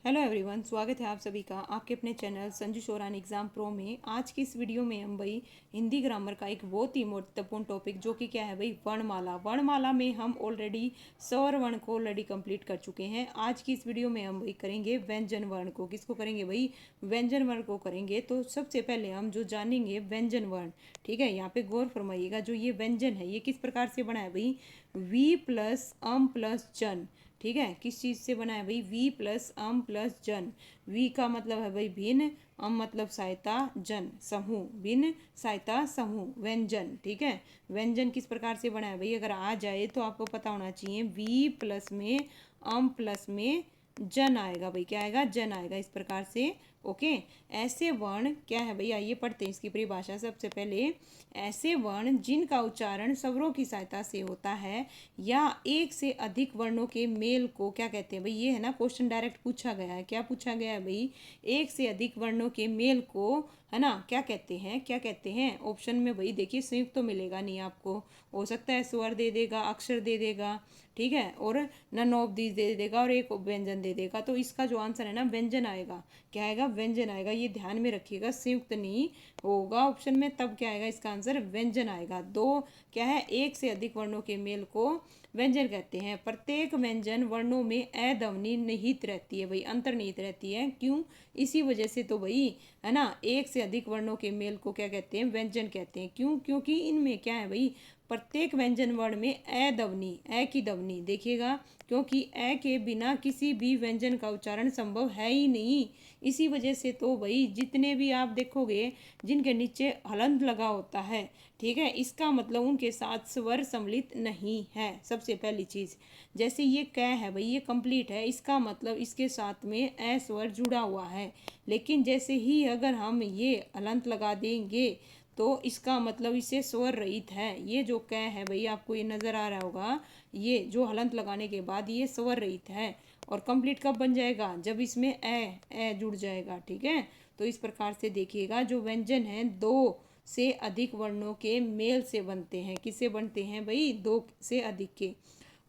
Hello everyone, स्वागत है आप सभी का आपके अपने channel Sanju Sheoran exam pro में। आज की इस वीडियो में हम भाई हिंदी ग्रामर का एक बहुत ही महत्वपूर्ण टॉपिक जो कि क्या है भाई, वर्णमाला। वर्णमाला में हम ऑलरेडी स्वर वर्ण को ऑलरेडी कंप्लीट कर चुके हैं। आज की इस वीडियो में हम भाई करेंगे व्यंजन वर्ण को। किसको करेंगे भाई? व्यंजन वर्ण को करेंगे। तो सबसे पहले हम जो जानेंगे व्यंजन वर्ण, ठीक है। यहाँ पे गौर फरमाइएगा, जो ये व्यंजन है ये किस प्रकार से बना है भाई? वी प्लस अम प्लस जन, ठीक है। किस चीज़ से बना है भाई? वी प्लस अम प्लस जन। वी का मतलब है भाई भिन्न, अम मतलब सहायता, जन समूह, भिन्न सहायता समूह, व्यंजन, ठीक है। व्यंजन किस प्रकार से बना है भाई? अगर आ जाए तो आपको पता होना चाहिए, वी प्लस में अम प्लस में जन आएगा भाई। क्या आएगा? जन आएगा। इस प्रकार से ओके। ऐसे वर्ण क्या है भाई? आइए पढ़ते हैं इसकी परिभाषा। सबसे पहले, ऐसे वर्ण जिनका उच्चारण स्वरों की सहायता से होता है या एक से अधिक वर्णों के मेल को क्या कहते हैं भाई? ये है ना, क्वेश्चन डायरेक्ट पूछा गया है। क्या पूछा गया है भाई? एक से अधिक वर्णों के मेल को, है ना, क्या कहते हैं? क्या कहते हैं? ऑप्शन में भाई देखिए, संयुक्त तो मिलेगा नहीं आपको। हो सकता है स्वर दे देगा, अक्षर दे देगा, ठीक है, और नन ऑफ दीज दे देगा और एक व्यंजन दे देगा। तो इसका जो आंसर है ना, व्यंजन आएगा। क्या आएगा? व्यंजन आएगा। ये ध्यान में रखिएगा, संयुक्त नहीं होगा ऑप्शन में, तब क्या आएगा इसका आंसर? व्यंजन आएगा। दो क्या है? एक से अधिक वर्णों के मेल को व्यंजन कहते हैं। प्रत्येक व्यंजन वर्णों में अ ध्वनि निहित रहती है भाई, अंतर्निहित रहती है। क्यों? इसी वजह से तो भाई, है ना, एक से अधिक वर्णों के मेल को क्या कहते हैं? व्यंजन कहते हैं। क्यों? क्योंकि इनमें क्या है भाई, प्रत्येक व्यंजन वर्ण में अ ध्वनि, अ की ध्वनि देखिएगा, क्योंकि अ के बिना किसी भी व्यंजन का उच्चारण संभव है ही नहीं। इसी वजह से तो भाई जितने भी आप देखोगे जिनके नीचे हलंत लगा होता है, ठीक है, इसका मतलब उनके साथ स्वर सम्मिलित नहीं है। सबसे पहली चीज, जैसे ये क है भाई, ये कंप्लीट है, इसका मतलब इसके साथ में अ स्वर जुड़ा हुआ है। लेकिन जैसे ही अगर हम ये हलंत लगा देंगे तो इसका मतलब इसे स्वर रहित है। ये जो क है भाई, आपको ये नजर आ रहा होगा, ये जो हलंत लगाने के बाद ये स्वर रहित है। और कंप्लीट कब बन जाएगा? जब इसमें ए जुड़ जाएगा, ठीक है। तो इस प्रकार से देखिएगा, जो व्यंजन है दो से अधिक वर्णों के मेल से बनते हैं। किससे बनते हैं भाई? दो से अधिक के।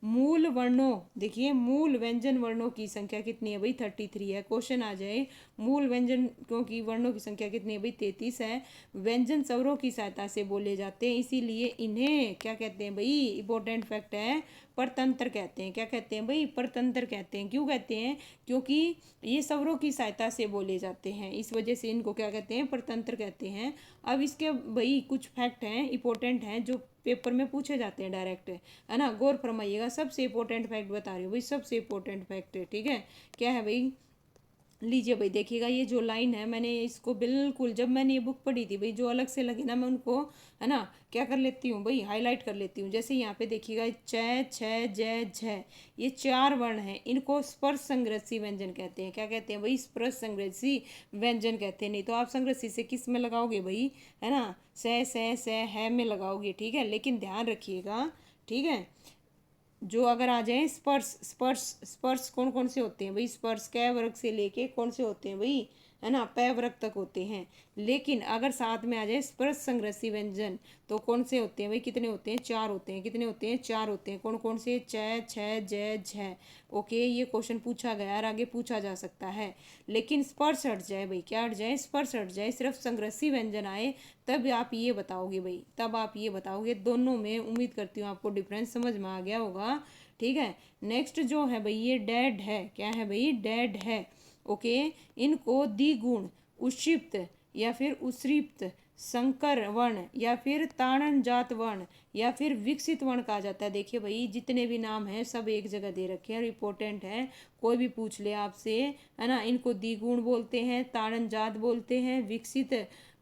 मूल वर्णों, देखिए मूल व्यंजन वर्णों की संख्या कितनी है भाई? 33 है। क्वेश्चन आ जाए, मूल व्यंजन की वर्णों की संख्या कितनी है भाई? 33 है। व्यंजन स्वरों की सहायता से बोले जाते हैं, इसीलिए इन्हें क्या कहते हैं भाई? इंपॉर्टेंट फैक्ट है, परतंत्र कहते हैं। क्या कहते हैं भाई? परतंत्र कहते हैं। क्यों कहते हैं? क्योंकि ये स्वरों की सहायता से बोले जाते हैं, इस वजह से इनको क्या कहते हैं? परतंत्र कहते हैं। अब इसके भाई कुछ फैक्ट हैं, इंपॉर्टेंट हैं, जो पेपर में पूछे जाते हैं डायरेक्ट, है ना। गौर फरमाइएगा, सबसे इंपॉर्टेंट फैक्ट बता रही हूँ भाई, सबसे इंपॉर्टेंट फैक्ट है, ठीक है। क्या है भाई? लीजिए भाई, देखिएगा, ये जो लाइन है, मैंने इसको बिल्कुल, जब मैंने ये बुक पढ़ी थी भाई, जो अलग से लगे ना, मैं उनको, है ना, क्या कर लेती हूँ भाई, हाईलाइट कर लेती हूँ। जैसे यहाँ पे देखिएगा, च, छ, ज, झ, ये चार वर्ण हैं, इनको स्पर्श संग्रसी व्यंजन कहते हैं। क्या कहते हैं भाई? स्पर्श संग्रसी व्यंजन कहते हैं। नहीं तो आप संग्रसी से किस में लगाओगे भाई? है ना, स है में लगाओगे, ठीक है। लेकिन ध्यान रखिएगा, ठीक है, जो अगर आ जाए स्पर्श, स्पर्श, स्पर्श कौन कौन से होते हैं भाई? स्पर्श कै वर्ग से लेके कौन से होते हैं भाई? है ना, पै वर्ग तक होते हैं। लेकिन अगर साथ में आ जाए स्पर्श संग्रसी व्यंजन, तो कौन से होते हैं भाई? कितने होते हैं? चार होते हैं। कितने होते हैं? चार होते हैं। कौन कौन से? च, छ, ज, झ। ओके, ये क्वेश्चन पूछा गया और आगे पूछा जा सकता है। लेकिन स्पर्श हट जाए भाई, क्या हट जाए? स्पर्श हट जाए, सिर्फ संग्रसी व्यंजन आए, तब आप ये बताओगे भाई, तब आप ये बताओगे। दोनों में उम्मीद करती हूँ आपको डिफरेंस समझ में आ गया होगा, ठीक है। नेक्स्ट जो है भाई, ये डेड है। क्या है भाई? डेड है। ओके, इनको द्विगुण, उक्षिप्त या फिर उश्रिप्त, संकर वर्ण या फिर ताड़नजात वर्ण या फिर विकसित वर्ण कहा जाता है। देखिए भाई, जितने भी नाम हैं सब एक जगह दे रखे हैं और इम्पोर्टेंट है, कोई भी पूछ ले आपसे, है ना। इनको द्विगुण बोलते हैं, ताड़नजात बोलते हैं, विकसित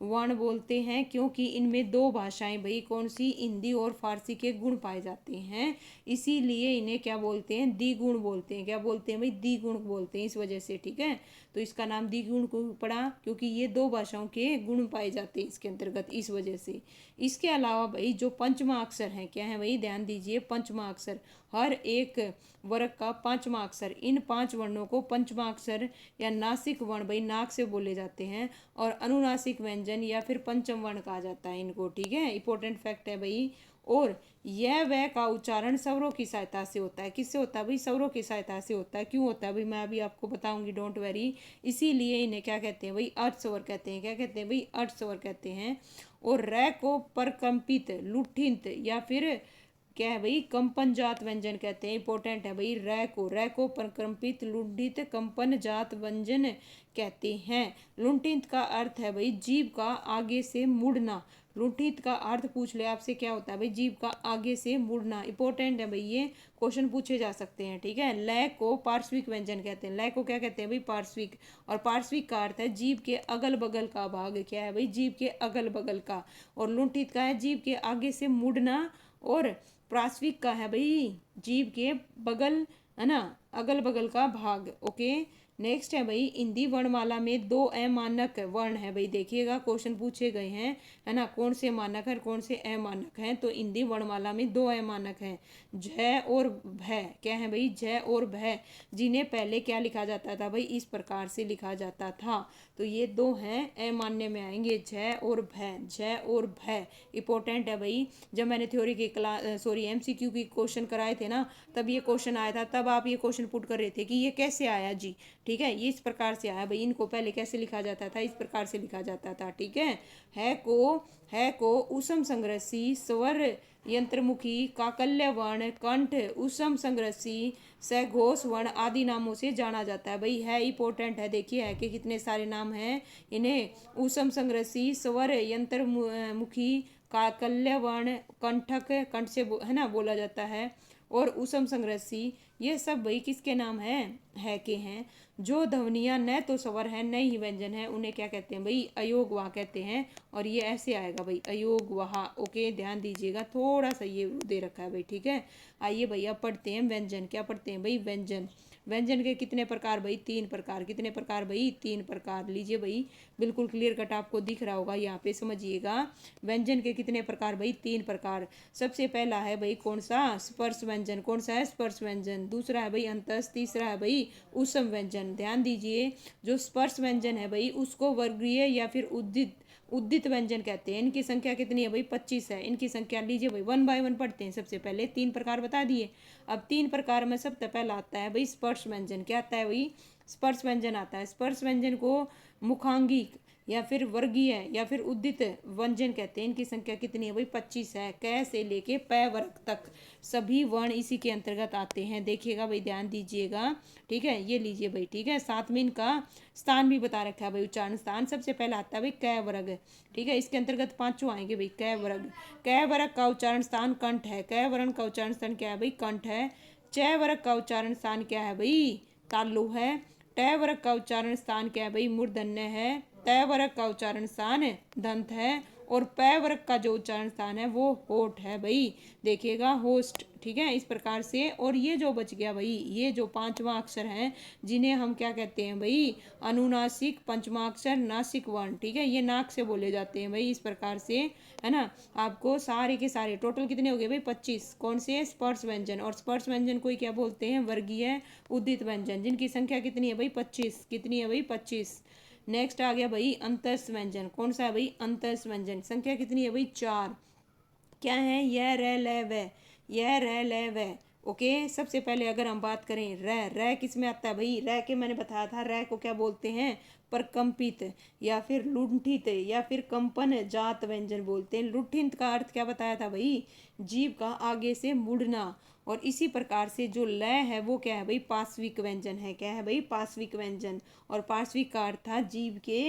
वर्ण बोलते हैं, क्योंकि इनमें दो भाषाएं भाई, कौन सी? हिंदी और फारसी के गुण पाए जाते हैं, इसीलिए इन्हें क्या बोलते हैं? द्विगुण बोलते हैं। क्या बोलते हैं भाई? द्विगुण बोलते हैं, इस वजह से, ठीक है। तो इसका नाम द्विगुण को पड़ा, क्योंकि ये दो भाषाओं के गुण पाए जाते हैं इसके अंतर्गत, इस वजह से। इसके अलावा भाई जो पंचमा अक्षर है, क्या है भाई? ध्यान दीजिए, पंचमा अक्षर, हर एक वर्ग का पांचवा अक्षर, इन पांच वर्णों को पंचमा अक्षर या नासिक वर्ण भाई, नाक से बोले जाते हैं, और अनुनासिक व्यंजन या फिर पंचम वर्ण कहा जाता है इनको, ठीक है। इंपॉर्टेंट फैक्ट है भाई। और यह वह का उच्चारण स्वरों की सहायता से होता है। किससे होता है भाई? स्वरों की सहायता से होता है। क्यों होता है भाई? मैं अभी आपको बताऊंगी, डोंट वरी। इसीलिए इन्हें क्या कहते हैं भाई? अर्ध स्वर कहते हैं। क्या कहते हैं भाई? अर्ध स्वर कहते हैं। और र को परकंपित, लुठित या फिर क्या है भाई? कंपन जात व्यंजन कहते हैं। इंपॉर्टेंट है भाई। र को परकंपित, लुंठित, कंपन जात व्यंजन कहते हैं। लुंठित का अर्थ है भाई जीभ का आगे से मुड़ना। लुंठित का अर्थ पूछ ले आपसे क्या होता है भाई? जीभ का आगे से मुड़ना। इंपॉर्टेंट है भाई, ये क्वेश्चन पूछे जा सकते हैं। ठीक है। लय को पार्श्विक व्यंजन कहते हैं। लय को क्या कहते हैं भाई? पार्श्विक। और पार्श्विक का अर्थ है जीभ के अगल बगल का भाग। क्या है भाई? जीभ के अगल बगल का। और लुंठित का है जीभ के आगे से मुड़ना। और पार्श्विक का है भाई जीभ के बगल, है ना, अगल बगल का भाग। ओके। नेक्स्ट है भाई, हिंदी वर्णमाला में दो अमानक वर्ण है भाई। देखिएगा क्वेश्चन पूछे गए हैं, है ना, कौन से मानक है, कौन से अमानक हैं। तो हिंदी वर्णमाला में दो अमानक हैं, झ और भ। क्या है भाई? झ और भ, जिन्हें पहले क्या लिखा जाता था भाई? इस प्रकार से लिखा जाता था। तो ये दो हैं, अमान्य में आएंगे, झ और भ। झ और भ इंपॉर्टेंट है भाई। जब मैंने थ्योरी की क्लास, सॉरी, एमसीक्यू की क्वेश्चन कराए थे ना, तब ये क्वेश्चन आया था। तब आप ये क्वेश्चन पुट कर रहे थे कि ये कैसे आया जी। ठीक है, ये इस प्रकार से आया भाई। इनको पहले कैसे लिखा जाता था? इस प्रकार से लिखा जाता था। ठीक है को उसम संग्रसी, स्वर यंत्रमुखी, काकल्य वर्ण, कंठ, उसम संग्रसी, सघोष वर्ण आदि नामों से जाना जाता है भाई। है इंपॉर्टेंट है। देखिए है कि कितने सारे नाम हैं। इन्हें उसम संग्रसी, स्वर यंत्र मुखी, काकल्य वर्ण, कंठक, कंठ से है ना बोला जाता है, और उसम संग्रसी, ये सब भाई किसके नाम हैं? है के हैं। जो ध्वनियाँ न तो स्वर है न ही व्यंजन है, उन्हें क्या कहते हैं भाई? अयोग वाह कहते हैं। और ये ऐसे आएगा भाई, अयोग वाह। ओके, ध्यान दीजिएगा, थोड़ा सा ये दे रखा है भाई। ठीक है। आइए भैया पढ़ते हैं व्यंजन। क्या पढ़ते हैं भाई? व्यंजन। व्यंजन के कितने प्रकार भाई? 3 प्रकार। कितने प्रकार भाई? 3 प्रकार। लीजिए भाई, बिल्कुल क्लियर कट आपको दिख रहा होगा, यहाँ पे समझिएगा। व्यंजन के कितने प्रकार भाई? 3 प्रकार। सबसे पहला है भाई कौन सा? स्पर्श व्यंजन। कौन सा है? स्पर्श व्यंजन। दूसरा है भाई अंतस। तीसरा है भाई उसम व्यंजन। ध्यान दीजिए, जो स्पर्श व्यंजन है भाई उसको वर्गीय या फिर उद्दित उद्दित व्यंजन कहते हैं। इनकी संख्या कितनी है भाई? 25 है इनकी संख्या। लीजिए भाई, 1 बाय 1 पढ़ते हैं। सबसे पहले 3 प्रकार बता दिए। अब 3 प्रकार में सबसे पहला आता है भाई स्पर्श व्यंजन। क्या आता है भाई? स्पर्श व्यंजन आता है। स्पर्श व्यंजन को मुखांगिक या फिर वर्गीय या फिर उद्दित व्यंजन कहते हैं। इनकी संख्या कितनी है भाई? 25 है। क से लेके प वर्ग तक सभी वर्ण इसी के अंतर्गत आते हैं। देखिएगा भाई, ध्यान दीजिएगा। ठीक है, ये लीजिए भाई। ठीक है, साथ में इनका स्थान भी बता रखा है भाई, उच्चारण स्थान। सबसे पहला आता है भाई क वर्ग। ठीक है, इसके अंतर्गत पांचों आएंगे भाई। क वर्ग। क वर्ग का उच्चारण स्थान कंठ है। क वर्ण का उच्चारण स्थान क्या है भाई? कंठ है। च वर्ग का उच्चारण स्थान क्या है भाई? तालु है। ट वर्ग का उच्चारण स्थान क्या है भाई? मूर्धन्य है। त वर्ग का उच्चारण स्थान दंत है। और प वर्ग का जो उच्चारण स्थान है वो होठ है भाई। देखिएगा, होस्ट। ठीक है, इस प्रकार से। और ये जो बच गया भाई, ये जो पांचवा अक्षर है, जिन्हें हम क्या कहते हैं भाई? अनुनासिक पंचमाक्षर नासिक वर्ण। ठीक है, ये नाक से बोले जाते हैं भाई, इस प्रकार से, है ना। आपको सारे के सारे टोटल कितने हो गए भाई? 25। कौन से? स्पर्श व्यंजन। और स्पर्श व्यंजन को क्या बोलते हैं? वर्गीय उदित व्यंजन, जिनकी संख्या कितनी है भाई? 25। कितनी है भाई? 25। नेक्स्ट आ गया भाई अंतस व्यंजन। कौन सा है भाई? अंतस व्यंजन। संख्या कितनी है भाई? 4। क्या है? यह र ल व, यह र ल व। ओके, सबसे पहले अगर हम बात करें र किस में आता है भाई? र के मैंने बताया था, र को क्या बोलते हैं? परकंपित या फिर लुंठित या फिर कंपन जात व्यंजन बोलते हैं। लुंठित का अर्थ क्या बताया था भाई? जीभ का आगे से मुड़ना। और इसी प्रकार से जो लय है वो क्या है भाई? पार्श्विक व्यंजन है। क्या है भाई? पार्श्विक व्यंजन। और पार्श्विक का अर्थ था जीभ के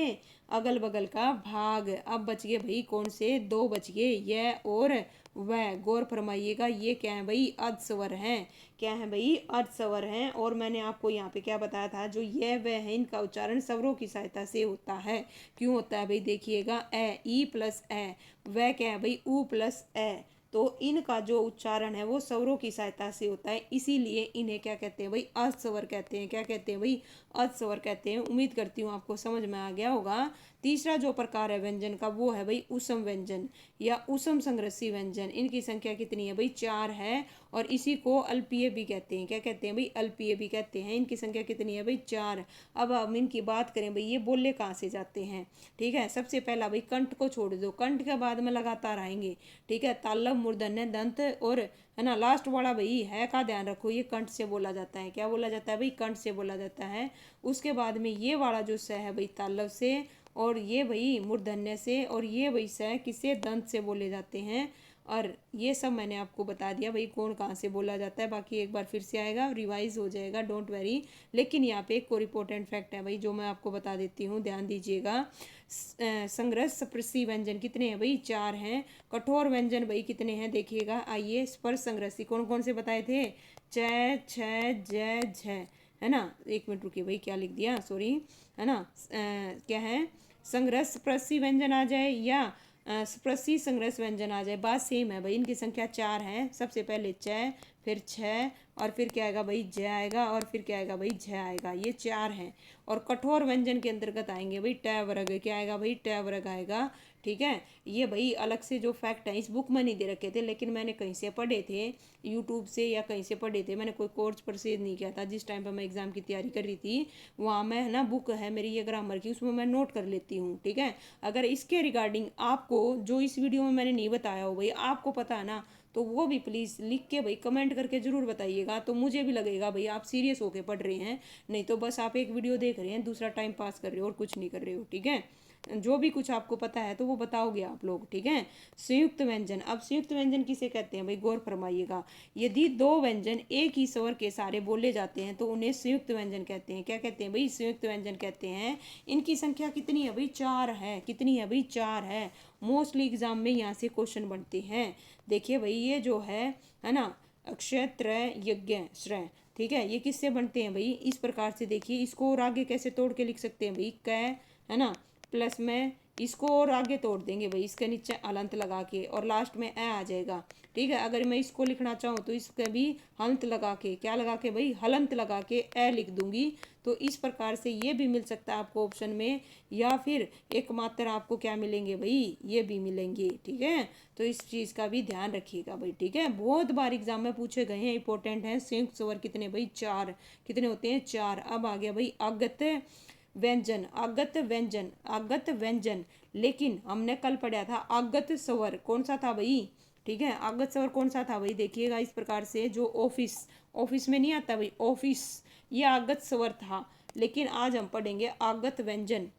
अगल बगल का भाग। अब बच गए भाई कौन से? 2 बच गए, यह और वह। गौर फरमाइएगा, ये क्या है भाई? अर्ध स्वर हैं। क्या है भाई? अर्ध स्वर हैं। और मैंने आपको यहाँ पे क्या बताया था? जो यह वह है, इनका उच्चारण स्वरों की सहायता से होता है। क्यों होता है भाई? देखिएगा, ए, ई प्लस ए। वह क्या है भाई? ऊ प्लस ए। तो इनका जो उच्चारण है वो स्वरों की सहायता से होता है, इसीलिए इन्हें क्या कहते हैं भाई? अर्ध स्वर कहते हैं। क्या कहते हैं भाई? अर्ध स्वर कहते हैं। उम्मीद करती हूँ आपको समझ में आ गया होगा। तीसरा जो प्रकार है व्यंजन का वो है भाई उसम व्यंजन या उसम संग्रसी व्यंजन। इनकी संख्या कितनी है भाई? 4 है। और इसी को अल्पीय भी कहते हैं। क्या कहते हैं भाई? अल्पीय भी कहते हैं। इनकी संख्या कितनी है भाई? 4। अब हम इनकी बात करें भाई, ये बोले कहाँ से जाते हैं? ठीक है, सबसे पहला भाई कंठ को छोड़ दो, कंठ के बाद में लगातार आएंगे। ठीक है, तालव, मूर्धन्य, दंत और है ना लास्ट वाला भाई है का ध्यान रखो, ये कंठ से बोला जाता है। क्या बोला जाता है भाई? कंठ से बोला जाता है। उसके बाद में ये वाला जो स है भाई तालव से, और ये भाई मूर्धन्य से, और ये भाई स किसे? दंत से बोले जाते हैं। और ये सब मैंने आपको बता दिया भाई कौन कहाँ से बोला जाता है। बाकी एक बार फिर से आएगा, रिवाइज हो जाएगा, डोंट वरी। लेकिन यहाँ पे एक और इम्पोर्टेंट फैक्ट है भाई जो मैं आपको बता देती हूँ, ध्यान दीजिएगा। संग्रह सप्रेसी व्यंजन कितने हैं भाई? 4 हैं। कठोर व्यंजन भाई कितने हैं? देखिएगा, आइए। स्पर्श संग्रसी कौन कौन से बताए थे? च, छ, ज, झ, है ना। एक मिनट रुकिए भाई, क्या लिख दिया, सॉरी, है ना। क्या है? संग्रह सप्रेसी व्यंजन आ जाए या स्प्रसी संग्रह व्यंजन आ जाए, बात सेम है भाई। इनकी संख्या 4 है। सबसे पहले च, फिर छ, और फिर क्या आएगा भाई? ज आएगा, और फिर क्या आएगा भाई? झ आएगा। ये 4 हैं। और कठोर व्यंजन के अंतर्गत आएंगे भाई ट वर्ग। क्या आएगा भाई? ट वर्ग आएगा। ठीक है, ये भाई अलग से जो फैक्ट है इस बुक में नहीं दे रखे थे, लेकिन मैंने कहीं से पढ़े थे, यूट्यूब से या कहीं से पढ़े थे। मैंने कोई कोर्स परचेज नहीं किया था। जिस टाइम पर मैं एग्जाम की तैयारी कर रही थी, वहाँ मैं है ना बुक है मेरी ये ग्रामर की, उसमें मैं नोट कर लेती हूँ। ठीक है, अगर इसके रिगार्डिंग आपको जो इस वीडियो में मैंने नहीं बताया हो भाई, आपको पता है ना, तो वो भी प्लीज़ लिख के भाई कमेंट करके ज़रूर बताइएगा। तो मुझे भी लगेगा भाई आप सीरियस होके पढ़ रहे हैं, नहीं तो बस आप एक वीडियो देख रहे हैं, दूसरा टाइम पास कर रहे हो और कुछ नहीं कर रहे हो। ठीक है, जो भी कुछ आपको पता है तो वो बताओगे आप लोग। ठीक है, संयुक्त व्यंजन। अब संयुक्त व्यंजन किसे कहते हैं भाई? गौर फरमाइएगा। यदि दो व्यंजन एक ही स्वर के सारे बोले जाते हैं तो उन्हें संयुक्त व्यंजन कहते हैं। क्या कहते हैं भाई? संयुक्त व्यंजन कहते हैं। इनकी संख्या कितनी है भाई? 4 है। कितनी है भाई? 4 है। मोस्टली एग्जाम में यहाँ से क्वेश्चन बनते हैं। देखिए भाई, ये जो है ना, अक्षय, त्रय, यज्ञ, श्रय। ठीक है, ये किससे बनते हैं भाई? इस प्रकार से देखिए, इसको और आगे कैसे तोड़ के लिख सकते हैं भाई? क, है ना, प्लस में इसको और आगे तोड़ देंगे भाई, इसके नीचे अलंत लगा के, और लास्ट में ए आ जाएगा। ठीक है, अगर मैं इसको लिखना चाहूँ तो इसके भी हंत लगा के, क्या लगा के भाई? हलंत लगा के ए लिख दूंगी। तो इस प्रकार से ये भी मिल सकता है आपको ऑप्शन में, या फिर एकमात्र आपको क्या मिलेंगे भाई? ये भी मिलेंगे। ठीक है, तो इस चीज़ का भी ध्यान रखिएगा भाई। ठीक है, बहुत बार एग्जाम में पूछे गए हैं, इंपॉर्टेंट है। संयुक्त स्वर कितने भाई? 4। कितने होते हैं? 4। अब आ गया भाई आगत व्यंजन। आगत व्यंजन, आगत व्यंजन। लेकिन हमने कल पढ़ा था आगत स्वर कौन सा था भाई? ठीक है, आगत स्वर कौन सा था भाई? देखिएगा इस प्रकार से, जो ऑफिस, ऑफिस में नहीं आता भाई ऑफिस, ये आगत स्वर था। लेकिन आज हम पढ़ेंगे आगत व्यंजन।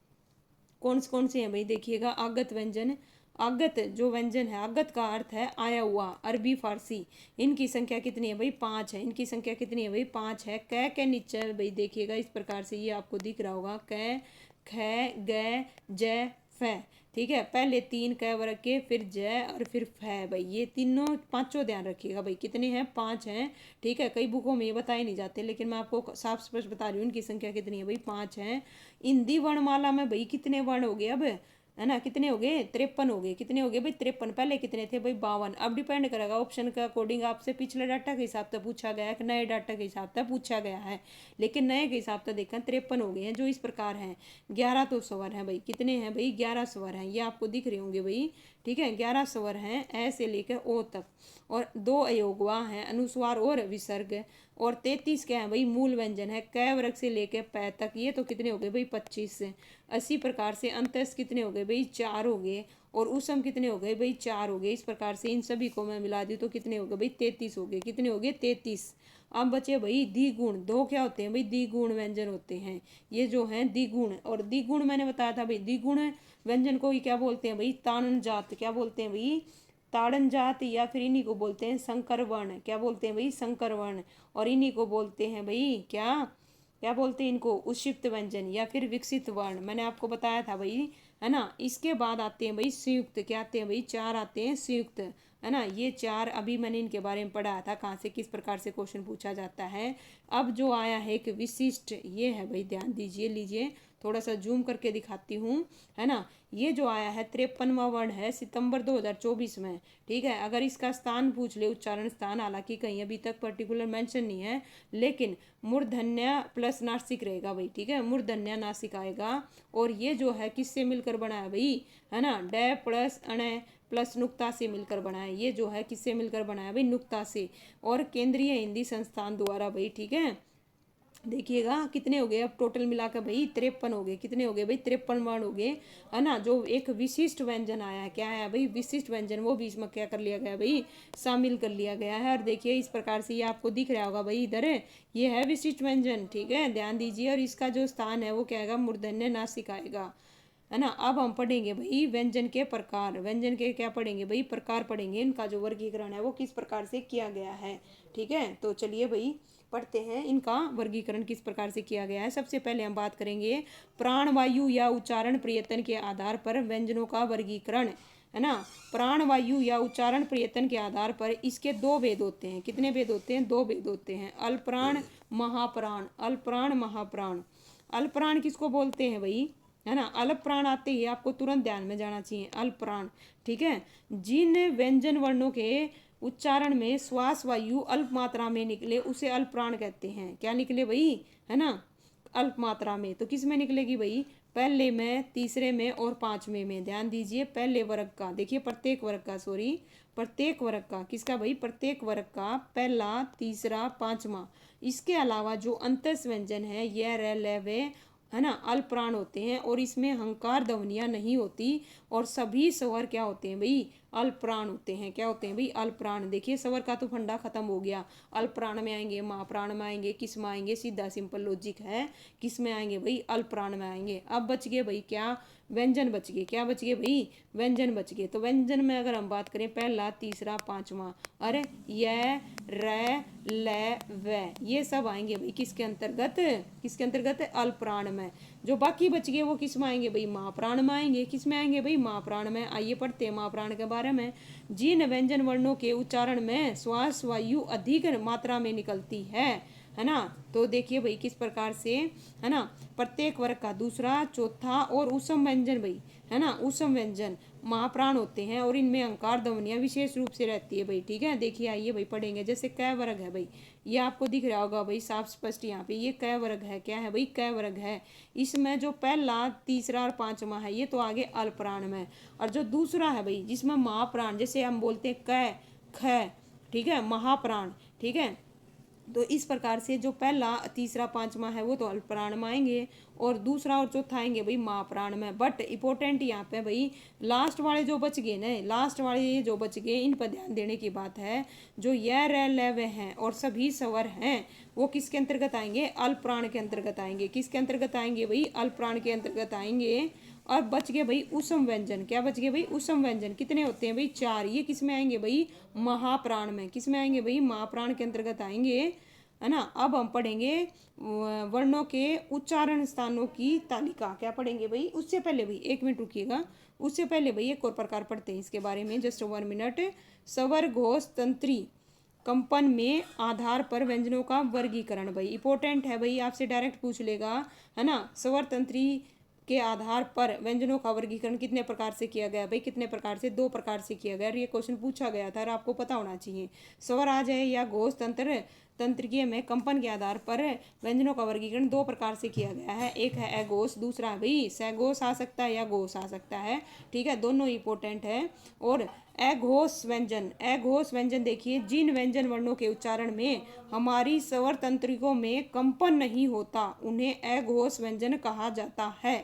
कौन से हैं भाई? देखिएगा, आगत व्यंजन। आगत जो व्यंजन है, आगत का अर्थ है आया हुआ, अरबी फारसी। इनकी संख्या कितनी है भाई? 5 है। इनकी संख्या कितनी है भाई? 5 है। क के नीचे भाई देखिएगा इस प्रकार से, ये आपको दिख रहा होगा, क, ख, ग, ज, फ। ठीक है, पहले 3 क वर्ग के, फिर ज, और फिर फ भाई। ये तीनों पांचों ध्यान रखिएगा भाई, कितने हैं? 5 हैं। ठीक है, कई बुकों में ये बताए नहीं जाते, लेकिन मैं आपको साफ स्पष्ट बता रही हूँ इनकी संख्या कितनी है भाई? 5 हैं। हिंदी वर्णमाला में भाई कितने वर्ण हो गए अब? है ना, कितने हो गए? 53 हो गए। कितने हो गए भाई? 53। पहले कितने थे भाई? 52। अब डिपेंड करेगा ऑप्शन के अकॉर्डिंग, आपसे पिछले डाटा के हिसाब से पूछा गया है कि नए डाटा के हिसाब से पूछा गया है। लेकिन नए के हिसाब से देखा 53 हो गए हैं, जो इस प्रकार हैं। 11 तो स्वर हैं भाई। कितने हैं भाई? 11 स्वर हैं, ये आपको दिख रहे होंगे भाई। ठीक है, 11 स्वर हैं, ए से लेकर ओ तक। और 2 अयोगवा हैं, अनुस्वार और विसर्ग। और 33 क्या है भाई? मूल व्यंजन है, क वर्ग से लेकर पै तक। ये तो कितने हो गए भाई? 25। इसी प्रकार से अंतस कितने हो गए भाई? 4 हो गए। और उसम कितने हो गए भाई? 4 हो गए। इस प्रकार से इन सभी को मैं मिला दी तो कितने हो गए भाई? 33 हो गए। कितने हो गए? 33। अब बचे भाई द्विगुण। 2 क्या होते हैं भाई? द्विगुण व्यंजन होते हैं, ये जो हैं द्विगुण। और द्विगुण मैंने बताया था भाई, द्विगुण व्यंजन को ही क्या बोलते हैं भाई? ताड़न जात। क्या बोलते हैं भाई? ताड़न जात, या फिर इन्हीं को बोलते हैं संकर वर्ण। क्या बोलते हैं भाई? संकर वर्ण। और इन्हीं को बोलते हैं भाई क्या? क्या बोलते हैं इनको? उक्षिप्त व्यंजन या फिर विकसित वर्ण। मैंने आपको बताया था भाई, है ना। इसके बाद आते हैं भाई संयुक्त। क्या आते हैं भाई? 4 आते हैं संयुक्त, है ना। ये 4 अभी मैंने इनके बारे में पढ़ा था, कहाँ से किस प्रकार से क्वेश्चन पूछा जाता है। अब जो आया है एक विशिष्ट, ये है भाई, ध्यान दीजिए, लीजिए थोड़ा सा जूम करके दिखाती हूँ, है ना। ये जो आया है 53वां वर्ण है, सितंबर 2024 में। ठीक है, अगर इसका स्थान पूछ ले, उच्चारण स्थान, हालांकि कहीं अभी तक पर्टिकुलर मेंशन नहीं है, लेकिन मूर्धन्य प्लस नासिक रहेगा भाई। ठीक है, मूर्धन्य नासिक आएगा। और ये जो है किससे मिलकर बना है भाई? है ना, डे प्लस अण प्लस नुक्ता से मिलकर बना है। ये जो है किससे मिलकर बना है भाई, नुक्ता से, और केंद्रीय हिंदी संस्थान द्वारा भाई, ठीक है। देखिएगा कितने हो गए अब टोटल मिलाकर भाई, 53 हो गए। कितने हो गए भाई, 53 वर्ण हो गए, है ना। जो एक विशिष्ट व्यंजन आया है, क्या है भाई, विशिष्ट व्यंजन, वो भी इसमें क्या कर लिया गया भाई, शामिल कर लिया गया है। और देखिए इस प्रकार से ये आपको दिख रहा होगा भाई, इधर ये है विशिष्ट व्यंजन, ठीक है, ध्यान दीजिए। और इसका जो स्थान है वो क्या आएगा, मूर्धन्य नासिक आएगा, है ना। अब हम पढ़ेंगे भाई व्यंजन के प्रकार। व्यंजन के क्या पढ़ेंगे भाई, प्रकार पढ़ेंगे। इनका जो वर्गीकरण है वो किस प्रकार से किया गया है, ठीक है। तो चलिए भाई पढ़ते हैं इनका वर्गीकरण किस प्रकार से किया गया है। सबसे पहले हम बात करेंगे प्राणवायु या उच्चारण प्रयत्न के आधार पर व्यंजनों का वर्गीकरण, है ना। प्राणवायु या उच्चारण प्रयत्न के आधार पर इसके दो भेद होते हैं। कितने भेद होते हैं, दो भेद होते हैं, अल्पप्राण महाप्राण। अल्पप्राण महाप्राण। अल्पप्राण किसको बोलते हैं भाई, है ना। अल्प प्राण आते ही आपको तुरंत ध्यान में जाना चाहिए, अल्प प्राण, ठीक है। जिन व्यंजन वर्णों के उच्चारण में श्वास वायु अल्प मात्रा में निकले उसे अल्प प्राण कहते हैं। क्या निकले भाई, है ना, अल्प मात्रा में। तो किस में निकलेगी भाई, पहले में, तीसरे में और पांचवें में। ध्यान दीजिए, पहले वर्ग का, देखिए प्रत्येक वर्ग का, सॉरी प्रत्येक वर्ग का, किसका भाई, प्रत्येक वर्ग का, पहला, तीसरा, पांचवा। इसके अलावा जो अंतस व्यंजन है, यह र ल व, है ना, अल्प प्राण होते हैं और इसमें हंकार ध्वनियां नहीं होती। और सभी स्वर क्या होते हैं भाई, अल्प प्राण होते हैं। क्या होते हैं भाई, अल्प प्राण। देखिए स्वर का तो फंडा खत्म हो गया, अल्प प्राण में आएंगे, महाप्राण में आएंगे, किस में आएंगे, सीधा सिंपल लॉजिक है, किस में आएंगे भाई, अल्प प्राण में आएंगे। अब बच गए भाई क्या, व्यंजन बच गए। क्या बच गए भाई, व्यंजन बच गए। तो व्यंजन में अगर हम बात करें, पहला, तीसरा, पांचवा, अरे य र ल व, ये सब आएंगे भाई किसके अंतर्गत, किसके अंतर्गत, अल्प प्राण में। जो बाकी बच गए वो किस में आएंगे भाई, महाप्राण में आएंगे। किस में आएंगे भाई, महाप्राण में। आइए पढ़ते हैं महाप्राण के बारे में। जिन व्यंजन वर्णों के उच्चारण में श्वास वायु अधिक मात्रा में निकलती है ना। तो देखिए भाई किस प्रकार से, है ना, प्रत्येक वर्ग का दूसरा, चौथा और उसम व्यंजन भाई, है ना, उसम व्यंजन महाप्राण होते हैं और इनमें अंकार ध्वनियां विशेष रूप से रहती है भाई, ठीक है। देखिए आइए भाई पढ़ेंगे। जैसे क वर्ग है भाई, ये आपको दिख रहा होगा भाई साफ स्पष्ट यहाँ पे, ये क वर्ग है। क्या है भाई, क वर्ग है। इसमें जो पहला, तीसरा और पांचवा है ये तो आगे अल्पप्राण में। और जो दूसरा है भाई जिसमें महाप्राण, जैसे हम बोलते हैं क ख, ठीक है, महाप्राण, ठीक है। तो इस प्रकार से जो पहला, तीसरा, पांचवा है वो तो अल्पप्राण में आएंगे और दूसरा और चौथा आएंगे भाई महाप्राण में। बट इंपॉर्टेंट यहाँ पे भाई लास्ट वाले जो बच गए ना, लास्ट वाले ये जो बच गए, इन पर ध्यान देने की बात है। जो य र ल व हैं और सभी स्वर हैं वो किसके अंतर्गत आएंगे, अल्पप्राण के अंतर्गत आएंगे। किसके अंतर्गत आएंगे भाई, अल्पप्राण के अंतर्गत आएंगे। और बच गए भाई उसम व्यंजन। क्या बच गए भाई, उसम व्यंजन। कितने होते हैं भाई, 4। ये किस में आएंगे भाई, महाप्राण में। किस में आएंगे भाई, महाप्राण के अंतर्गत आएंगे, है ना। अब हम पढ़ेंगे वर्णों के उच्चारण स्थानों की तालिका। क्या पढ़ेंगे भाई, उससे पहले भाई 1 मिनट रुकिएगा, उससे पहले भाई एक और प्रकार पढ़ते हैं इसके बारे में, जस्ट 1 मिनट। स्वर घोष तंत्री कंपन में आधार पर व्यंजनों का वर्गीकरण भाई इंपॉर्टेंट है भाई, आपसे डायरेक्ट पूछ लेगा, है ना। स्वर तंत्री के आधार पर व्यंजनों का वर्गीकरण कितने प्रकार से किया गया भाई, कितने प्रकार से, 2 प्रकार से किया गया। ये क्वेश्चन पूछा गया था और आपको पता होना चाहिए। स्वर आ जाए या घोष तंत्र, तंत्रिकीय में कंपन के आधार पर व्यंजनों का वर्गीकरण 2 प्रकार से किया गया है। एक है अघोष, दूसरा है भाई सघोष आ सकता है या घोष आ सकता है, ठीक है, दोनों इंपॉर्टेंट है। और अघोष व्यंजन, अघोष व्यंजन देखिए, जिन व्यंजन वर्णों के उच्चारण में हमारी स्वर तंत्रिकों में कंपन नहीं होता उन्हें अघोष व्यंजन कहा जाता है।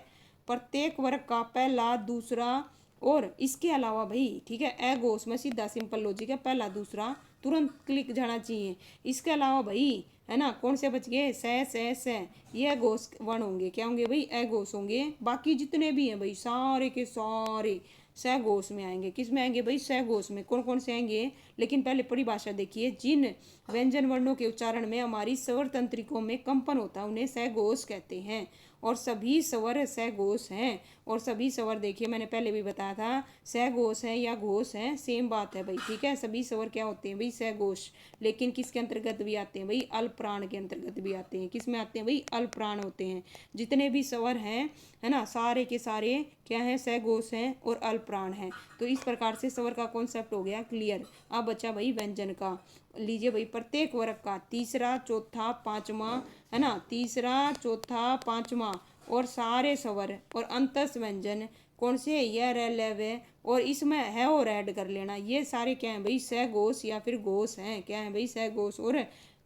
प्रत्येक वर्ग का पहला, दूसरा और इसके अलावा भाई, ठीक है, अघोष में सीधा सिंपल लॉजिक है, पहला दूसरा तुरंत क्लिक जाना चाहिए। इसके अलावा भाई, है ना, कौन से बच गए, स, ये अघोष वर्ण होंगे। क्या होंगे भाई, अघोष होंगे। बाकी जितने भी हैं भाई सारे के सारे सघोष में आएंगे। किस में आएंगे भाई, सघोष में। कौन कौन से आएंगे, लेकिन पहले परिभाषा देखिए। जिन व्यंजन वर्णों के उच्चारण में हमारी स्वर तंत्रिकों में कंपन होता है उन्हें सघोष कहते हैं। और सभी स्वर सघोष हैं। और सभी स्वर देखिए मैंने पहले भी बताया था, सघोष है या घोष है, सेम बात है भाई, ठीक है। सभी स्वर क्या होते हैं भाई, सघोष। लेकिन किसके अंतर्गत भी आते हैं भाई, अल्पप्राण के अंतर्गत भी आते हैं। किस में आते हैं भाई, अल्पप्राण होते हैं। जितने भी स्वर हैं, है ना, सारे के सारे क्या है, सघोष हैं और अल्पप्राण हैं। तो इस प्रकार से स्वर का कॉन्सेप्ट हो गया क्लियर। अब बचा भाई व्यंजन का। लीजिए भाई, प्रत्येक वर्ग का तीसरा, चौथा, पांचवा, है ना, तीसरा, चौथा, पांचवा और सारे स्वर और अंतस व्यंजन कौन से, यह रे ले वे, और इसमें है और ऐड कर लेना। ये सारे क्या हैं भाई, सघोष या फिर घोष हैं। क्या है भाई, सघोष और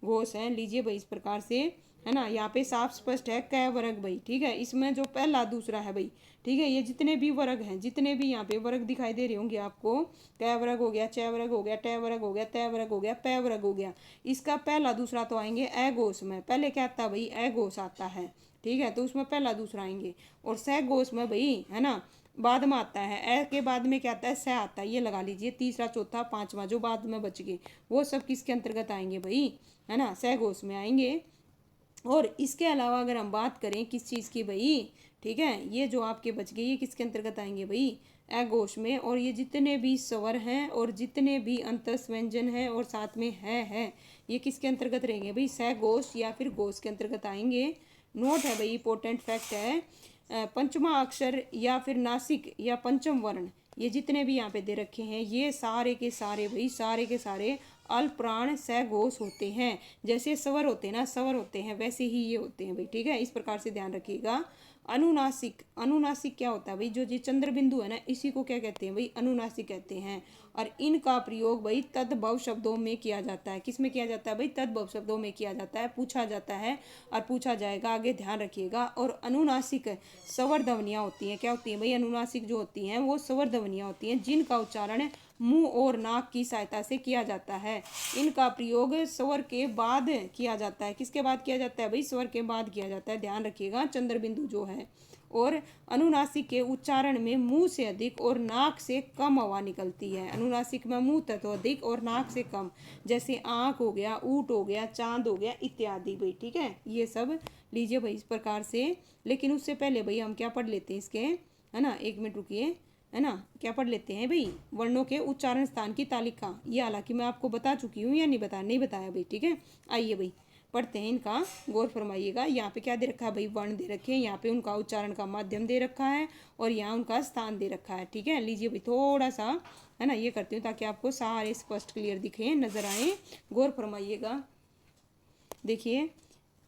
घोष हैं। लीजिए भाई इस प्रकार से, है ना, यहाँ पे साफ स्पष्ट है क वर्ग भाई, ठीक है। इसमें जो पहला दूसरा है भाई, ठीक है, ये जितने भी वर्ग हैं, जितने भी यहाँ पे वर्ग दिखाई दे रहे होंगे आपको, क वर्ग हो गया, च वर्ग हो गया, ट वर्ग हो गया, त वर्ग हो गया, प वर्ग हो गया, इसका पहला दूसरा तो आएंगे अघोष में। पहले क्या आता है भाई, अघोष आता है, ठीक है, तो उसमें पहला दूसरा आएंगे। और सघोष में भाई, है ना, बाद में आता है। ए के बाद में क्या आता है, स आता है, ये लगा लीजिए। तीसरा चौथा पांचवा जो बाद में बच गए वो सब किसके अंतर्गत आएंगे भाई, है ना, सघोष में आएंगे। और इसके अलावा अगर हम बात करें किस चीज़ की भाई, ठीक है, ये जो आपके बच गए ये किसके अंतर्गत आएंगे भाई, अघोष में। और ये जितने भी स्वर हैं और जितने भी अंतस व्यंजन हैं और साथ में है, ये किसके अंतर्गत रहेंगे भाई, सघोष या फिर घोष के अंतर्गत आएंगे। नोट है भाई, इंपॉर्टेंट फैक्ट है, पंचमा अक्षर या फिर नासिक या पंचम वर्ण, ये जितने भी यहाँ पे दे रखे हैं, ये सारे के सारे भाई, सारे के सारे अल्पप्राण सघोष होते हैं। जैसे स्वर होते हैं ना, स्वर होते हैं, वैसे ही ये होते हैं भाई, ठीक है, इस प्रकार से ध्यान रखिएगा। अनुनासिक, अनुनासिक क्या होता है भाई, जो जी चंद्र बिंदु है ना, इसी को क्या कहते हैं भाई, अनुनासिक कहते हैं। और इनका प्रयोग भाई तद्भव शब्दों में किया जाता है। किस में किया जाता है भाई, तद्भव शब्दों में किया जाता है, पूछा जाता है और पूछा जाएगा, आगे ध्यान रखिएगा। और अनुनासिक स्वर ध्वनियाँ होती हैं, क्या होती हैं भाई, अनुनासिक जो होती हैं वो स्वर ध्वनियाँ होती हैं जिनका उच्चारण मुंह और नाक की सहायता से किया जाता है। इनका प्रयोग स्वर के बाद किया जाता है। किसके बाद किया जाता है भाई, स्वर के बाद किया जाता है, ध्यान रखिएगा, चंद्र बिंदु जो है। और अनुनासिक के उच्चारण में मुंह से अधिक और नाक से कम हवा निकलती है। अनुनासिक में मुंह तत्व अधिक और नाक से कम, जैसे आँख हो गया, ऊँट हो गया, चांद हो गया इत्यादि भाई, ठीक है, ये सब लीजिए भाई इस प्रकार से। लेकिन उससे पहले भाई हम क्या पढ़ लेते हैं इसके, है ना, एक मिनट रुकिए, है ना, क्या पढ़ लेते हैं भाई, वर्णों के उच्चारण स्थान की तालिका। ये हालांकि मैं आपको बता चुकी हूँ या नहीं बताया भाई, ठीक है। आइए भाई पढ़ते हैं, इनका गौर फरमाइएगा। यहाँ पे क्या दे रखा है भाई, वर्ण दे रखे हैं, यहाँ पे उनका उच्चारण का माध्यम दे रखा है और यहाँ उनका स्थान दे रखा है, ठीक है। लीजिए भाई थोड़ा सा, है ना, ये करती हूँ ताकि आपको सारे स्पष्ट क्लियर दिखे, नजर आए, गौर फरमाइएगा। देखिए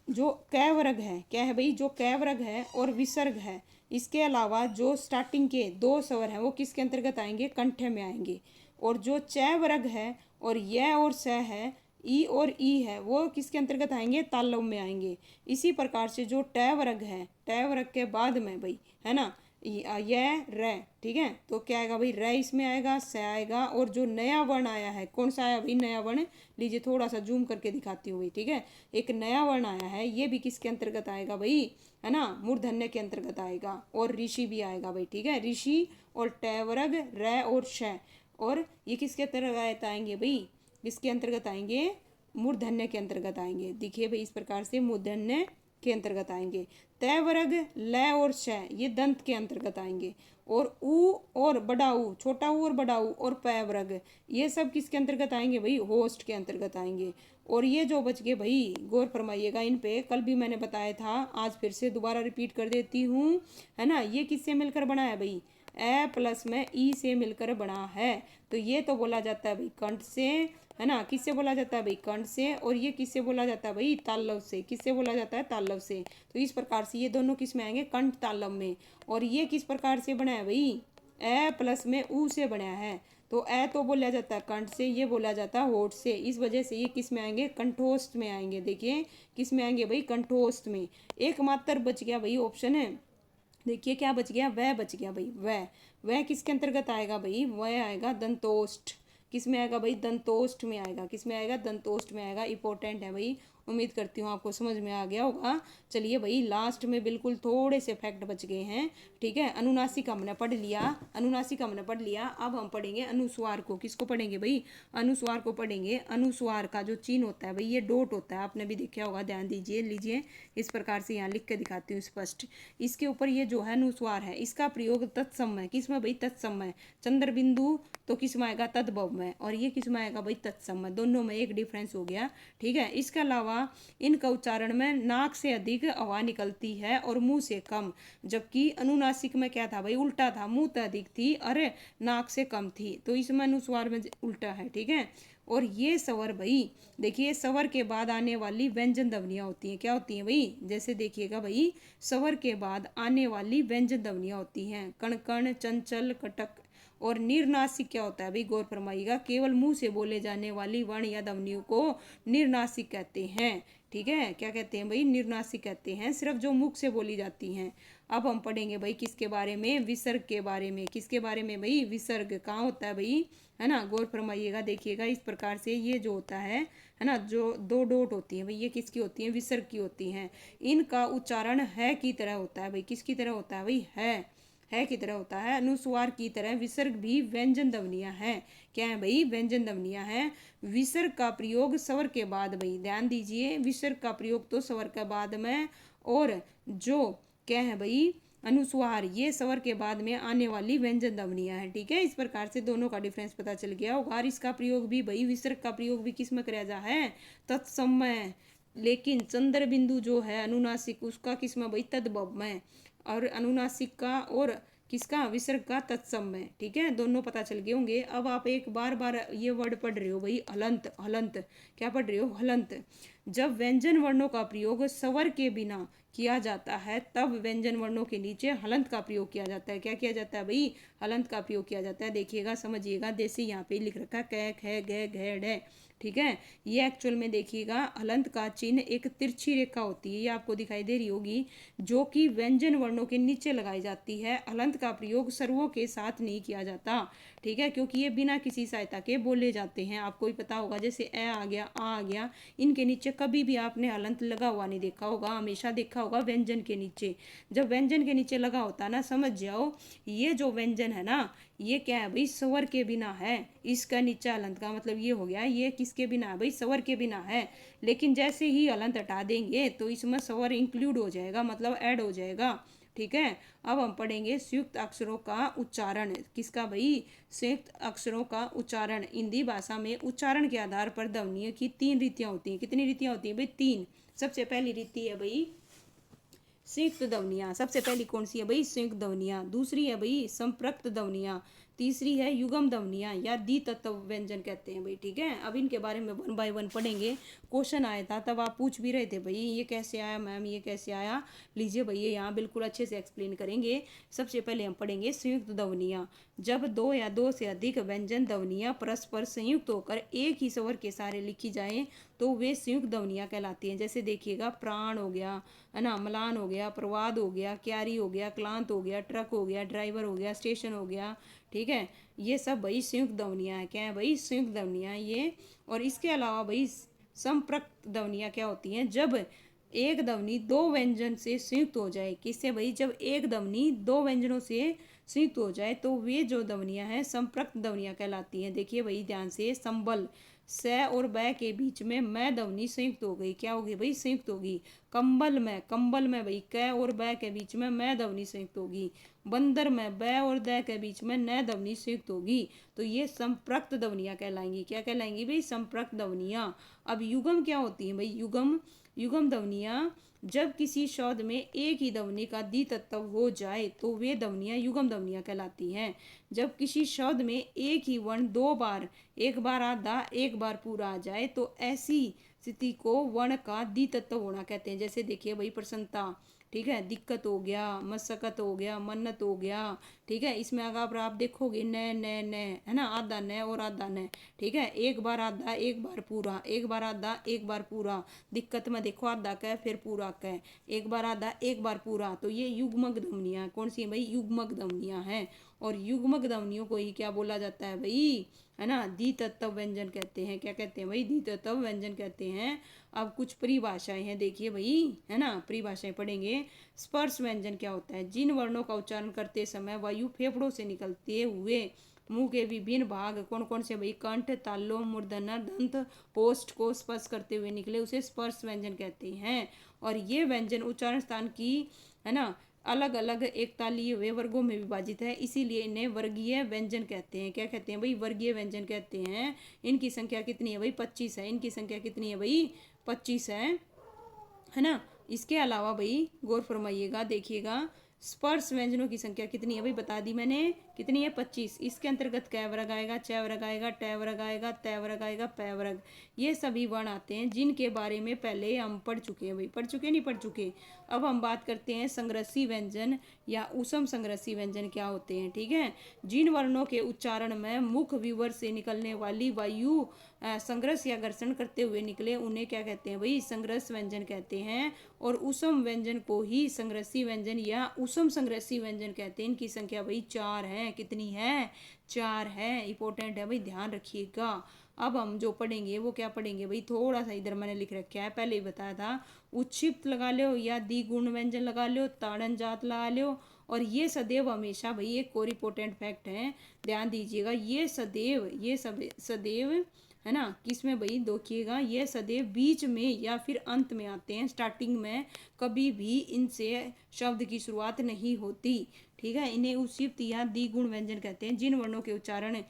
जो क वर्ग है, क्या है भाई, जो क वर्ग है और विसर्ग है, इसके अलावा जो स्टार्टिंग के दो स्वर हैं वो किसके अंतर्गत आएंगे, कंठ में आएंगे। और जो च वर्ग है और य और स है, ई और ई है, वो किसके अंतर्गत आएंगे, तालव में आएंगे। इसी प्रकार से जो ट वर्ग है, ट वर्ग के बाद में भाई, है ना, यह र, ठीक है, तो क्या आएगा भाई, र इसमें आएगा, स आएगा। और जो नया वर्ण आया है, कौन सा आया भाई, नया वर्ण, लीजिए थोड़ा सा जूम करके दिखाती हूँ भाई, ठीक है। एक नया वर्ण आया है, ये भी किसके अंतर्गत आएगा भाई, है ना, मूर्धन्य के अंतर्गत आएगा। और ऋषि भी आएगा भाई, ठीक है, ऋषि और ट वर्ग, र और श, और ये किसके अंतर्गत आएंगे भाई, किसके अंतर्गत आएंगे, मूर्धन्य के अंतर्गत आएंगे। देखिए भाई इस प्रकार से मूर्धन्य के अंतर्गत आएंगे। तय वर्ग, ल और श, ये दंत के अंतर्गत आएंगे। और ऊ और बड़ा ऊ, छोटा ऊ और बड़ा ऊ और पै वर्ग, ये सब किसके अंतर्गत आएंगे भाई, होस्ट के अंतर्गत आएंगे। और ये जो बच गए भाई, गौर फरमाइएगा इन पे, कल भी मैंने बताया था, आज फिर से दोबारा रिपीट कर देती हूँ, है ना। ये किससे मिलकर बना है भाई, ए प्लस में ई से मिलकर बना है। तो ये तो बोला जाता है भाई कंठ से, है ना, किससे बोला जाता है भाई, कंठ से। और ये किससे बोला जाता है भाई, तालव से। किससे बोला जाता है, तालव से। तो इस प्रकार से ये दोनों किस में आएंगे, कंठ तालव में। और ये किस प्रकार से बना है भाई, ए प्लस में ऊ से बनाया है। तो ए तो बोला जाता है कंठ से, ये बोला जाता है होठ से, इस वजह से ये किस में आएंगे, कंठोष्ठ में आएंगे। देखिए किस में आएंगे भाई, कंठोष्ठ में। एकमात्र बच गया भाई ऑप्शन है, देखिए क्या बच गया, वह बच गया भाई, वह किसके अंतर्गत आएगा भाई, वह आएगा दंतोष्ठ। किस में आएगा भाई, दंतोष्ठ में आएगा। किस में आएगा, दंतोष्ठ में आएगा। इंपॉर्टेंट है भाई, उम्मीद करती हूँ आपको समझ में आ गया होगा। चलिए भाई लास्ट में बिल्कुल थोड़े से फैक्ट बच गए हैं, ठीक है। अनुनासिक हमने पढ़ लिया, अनुनासिक हमने पढ़ लिया। अब हम पढ़ेंगे अनुस्वार को। किसको पढ़ेंगे भाई, अनुस्वार को पढ़ेंगे। अनुस्वार का जो चिन्ह होता है भाई, ये डॉट होता है, आपने भी देखा होगा, ध्यान दीजिए। लीजिए इस प्रकार से यहाँ लिख के दिखाती हूँ स्पष्ट। इसके ऊपर ये जो है अनुस्वार है, इसका प्रयोग तत्सम है। किस में भाई, तत्सम है। चंद्र बिंदु तो किस में आएगा, तद्भव में। और ये किस में आएगा भाई, तत्सम में। दोनों में एक डिफरेंस हो गया, ठीक है। इसके अलावा इनका उच्चारण में नाक से अधिक हवा निकलती है और मुंह से कम, जबकि अनुनासिक में क्या था भाई, उल्टा था, मुंह से अधिक थी और नाक से कम थी। तो इसमें अनुस्वार में उल्टा है, ठीक है। और ये स्वर भाई देखिए, स्वर के बाद आने वाली व्यंजन ध्वनियाँ होती हैं, क्या होती हैं भाई, जैसे देखिएगा भाई, स्वर के बाद आने वाली व्यंजन ध्वनियाँ होती हैं कण कण, चंचल, कटक। और निर्नासिक क्या होता है भाई, गौर फरमाइएगा, केवल मुंह से बोले जाने वाली वर्ण या ध्वनियों को निर्नासिक कहते हैं। ठीक है, क्या कहते हैं भाई, निर्नासिक कहते हैं, सिर्फ जो मुख से बोली जाती हैं। अब हम पढ़ेंगे भाई किसके बारे में, विसर्ग के बारे में। किसके बारे में भाई, विसर्ग कहाँ होता है भाई, है ना, गौर फरमाइएगा, देखिएगा इस प्रकार से ये जो होता है ना, जो दो डॉट होती हैं भाई, ये किसकी होती हैं, विसर्ग की होती हैं। इनका उच्चारण है की तरह होता है भाई, किसकी तरह होता है भाई, है की तरह होता है। अनुस्वार की तरह विसर्ग भी व्यंजन ध्वनियां हैं। क्या है भाई, व्यंजन ध्वनियां हैं। विसर्ग का प्रयोग स्वर के बाद भाई, ध्यान दीजिए, विसर्ग का प्रयोग तो स्वर के बाद में, और जो क्या है भाई, अनुस्वार, ये स्वर के बाद में आने वाली व्यंजन ध्वनियां हैं। ठीक है, इस प्रकार से दोनों का डिफरेंस पता चल गया। और इसका प्रयोग भी भाई, विसर्ग का प्रयोग भी किस में किया जा है, तत्समय। लेकिन चंद्र बिंदु जो है अनुनासिक, उसका किस में भाई, तद्भव में। और अनुनासिक का और किसका, विसर्ग का तत्समय। ठीक है, दोनों पता चल गए होंगे। अब आप एक बार ये वर्ड पढ़ रहे हो भाई, हलंत, हलंत, क्या पढ़ रहे हो, हलंत। जब व्यंजन वर्णों का प्रयोग स्वर के बिना किया जाता है, तब व्यंजन वर्णों के नीचे हलंत का प्रयोग किया जाता है। क्या किया जाता है भाई, हलंत का प्रयोग किया जाता है। देखिएगा, समझिएगा, जैसे यहाँ पे लिख रखा है, क, ख, ग, घ, ढ। ठीक है, ये एक्चुअल में देखिएगा, हलंत का चिन्ह एक तिरछी रेखा होती है, ये आपको दिखाई दे रही होगी, जो कि व्यंजन वर्णों के नीचे लगाई जाती है। हलंत का प्रयोग सर्वों के साथ नहीं किया जाता। ठीक है, क्योंकि ये बिना किसी सहायता के बोले जाते हैं। आपको भी पता होगा, जैसे ए आ गया, आ गया, इनके नीचे कभी भी आपने हलंत लगा हुआ नहीं देखा होगा, हमेशा देखा होगा व्यंजन के नीचे। जब व्यंजन के नीचे लगा होता है ना, समझ जाओ ये जो व्यंजन है ना, ये क्या है भाई, स्वर के बिना है। इसका नीचा हलंत का मतलब ये हो गया, ये किसके बिना है भाई, स्वर के बिना है। लेकिन जैसे ही हलंत हटा देंगे तो इसमें स्वर इंक्लूड हो जाएगा, मतलब ऐड हो जाएगा। ठीक है, अब हम पढ़ेंगे संयुक्त अक्षरों का उच्चारण। किसका भाई, संयुक्त अक्षरों का उच्चारण। हिंदी भाषा में उच्चारण के आधार पर ध्वनियों की 3 रीतियां होती हैं। कितनी रीतियां होती हैं भाई, 3। सबसे पहली रीति है भाई संयुक्त ध्वनियाँ। सबसे पहली कौन सी है भाई, संयुक्त ध्वनियाँ। दूसरी है भाई संपृक्त ध्वनियाँ। तीसरी है युगम ध्वनियाँ या द्वितत्व व्यंजन कहते हैं भाई। ठीक है, अब इनके बारे में 1 बाय 1 पढ़ेंगे। क्वेश्चन आया था तब आप पूछ भी रहे थे भाई ये कैसे आया मैम, ये कैसे आया। लीजिए भैया, यहाँ बिल्कुल अच्छे से एक्सप्लेन करेंगे। सबसे पहले हम पढ़ेंगे संयुक्त ध्वनियाँ। जब 2 या 2 से अधिक व्यंजन ध्वनियाँ परस्पर संयुक्त होकर एक ही स्वर के सहारे लिखी जाएं तो वे संयुक्त ध्वनियाँ कहलाती हैं। जैसे देखिएगा, प्राण हो गया, है ना, म्लान हो गया, प्रवाद हो गया, क्यारी हो गया, क्लांत हो गया, ट्रक हो गया, ड्राइवर हो गया, स्टेशन हो गया। ठीक है, ये सब भाई संयुक्त ध्वनियाँ हैं। क्या है भाई, संयुक्त ध्वनियाँ ये। और इसके अलावा भाई संपृक्त ध्वनियाँ क्या होती हैं, जब एक ध्वनि 2 व्यंजन से संयुक्त हो जाए। किससे भाई, जब एक ध्वनि 2 व्यंजनों से संयुक्त हो जाए तो वे जो ध्वनियाँ हैं संपृक्त ध्वनियाँ कहलाती हैं। देखिए भाई ध्यान से, संबल, स और ब के बीच में मैं ध्वनि संयुक्त हो गई। क्या होगी भाई, संयुक्त होगी। कंबल में भाई क और ब के बीच में मैं ध्वनि संयुक्त होगी। बंदर में ब और द के बीच में न ध्वनि संयुक्त होगी। तो ये संपृक्त ध्वनियाँ कहलाएंगी। क्या कहलाएंगी भाई, संपृक्त ध्वनियाँ। अब युगम क्या होती है भाई, युगम ध्वनियाँ, जब किसी शब्द में एक ही ध्वनि का द्वितत्व हो जाए तो वे ध्वनियाँ युगम ध्वनियाँ कहलाती हैं। जब किसी शब्द में एक ही वर्ण 2 बार, एक बार आधा एक बार पूरा आ जाए तो ऐसी स्थिति को वर्ण का द्वितत्व होना कहते हैं। जैसे देखिए भाई, प्रसन्नता, ठीक है, दिक्कत हो गया, मशक्कत हो गया, मन्नत हो गया। ठीक है, इसमें अगर आप देखोगे न है ना, आधा न और आधा न। ठीक है, एक बार आधा एक बार पूरा, एक बार आधा एक बार पूरा। दिक्कत में देखो, आधा कह फिर पूरा कह, एक बार आधा एक बार पूरा। तो ये युग्मक ध्वनियाँ कौन सी है भाई, युग्मक ध्वनियाँ हैं। और युग्मक ध्वनियों को ही क्या बोला जाता है भाई, है ना, द्वितत्व व्यंजन कहते हैं। क्या कहते हैं भाई, द्वितत्व व्यंजन कहते हैं। अब कुछ परिभाषाएं हैं, देखिए भाई, है ना, परिभाषाएं पढ़ेंगे। स्पर्श व्यंजन क्या होता है, जिन वर्णों का उच्चारण करते समय वायु फेफड़ों से निकलते हुए मुंह के विभिन्न भाग कौन कौन से भाई, कंठ, तालु, मूर्धन्य, दंत, ओष्ठ को स्पर्श करते हुए निकले, उसे स्पर्श व्यंजन कहते हैं। और ये व्यंजन उच्चारण स्थान की, है ना, अलग अलग एकतालीय वे वर्गों में विभाजित है, इसीलिए इन्हें वर्गीय व्यंजन कहते हैं। क्या कहते हैं भाई, वर्गीय व्यंजन कहते हैं। इनकी संख्या कितनी है भाई, 25 है। इनकी संख्या कितनी है भाई, 25 है ना। इसके अलावा भाई गौर फरमाइएगा, देखिएगा, स्पर्श व्यंजनों की संख्या कितनी है भाई, बता दी मैंने, कितनी है 25। इसके अंतर्गत कै वर्ग आएगा, च वर्ग आएगा, ट वर्ग आएगा, त वर्ग आएगा, प वर्ग। ये सभी वर्ण आते हैं जिनके बारे में पहले हम पढ़ चुके हैं भाई। पढ़ चुके नहीं पढ़ चुके। अब हम बात करते हैं संग्रसी व्यंजन या उसम संग्रसी व्यंजन क्या होते हैं। ठीक है, जिन वर्णों के उच्चारण में मुख विवर से निकलने वाली वायु संग्रस या घर्षण करते हुए निकले उन्हें क्या कहते हैं भाई, संग्रस व्यंजन कहते हैं। और उसम व्यंजन को ही संग्रसी व्यंजन या उसम संग्रसी व्यंजन कहते हैं। इनकी संख्या भाई 4 है। कितनी है, 4 है। इंपॉर्टेंट है भाई, ध्यान रखिएगा। अब हम जो पढ़ेंगे वो क्या पढ़ेंगे भाई, थोड़ा सा इधर मैंने लिख रखा है, पहले ही बताया था। उच्छिप्त लगा लो या द्विगुण व्यंजन लगा लो, ताड़न जात लगा लो। और ये सदैव हमेशा भाई एक और इंपॉर्टेंट फैक्ट है, ध्यान दीजिएगा। ये सदैव, ये सदैव है ना, किसमें भाई देखिएगा, ये सदैव बीच में या फिर अंत में आते हैं। स्टार्टिंग में कभी भी इनसे शब्द की शुरुआत नहीं होती। ठीक है, इन्हें उच्छिप्त या द्विगुण व्यंजन कहते हैं जिन वर्णों के उच्चारण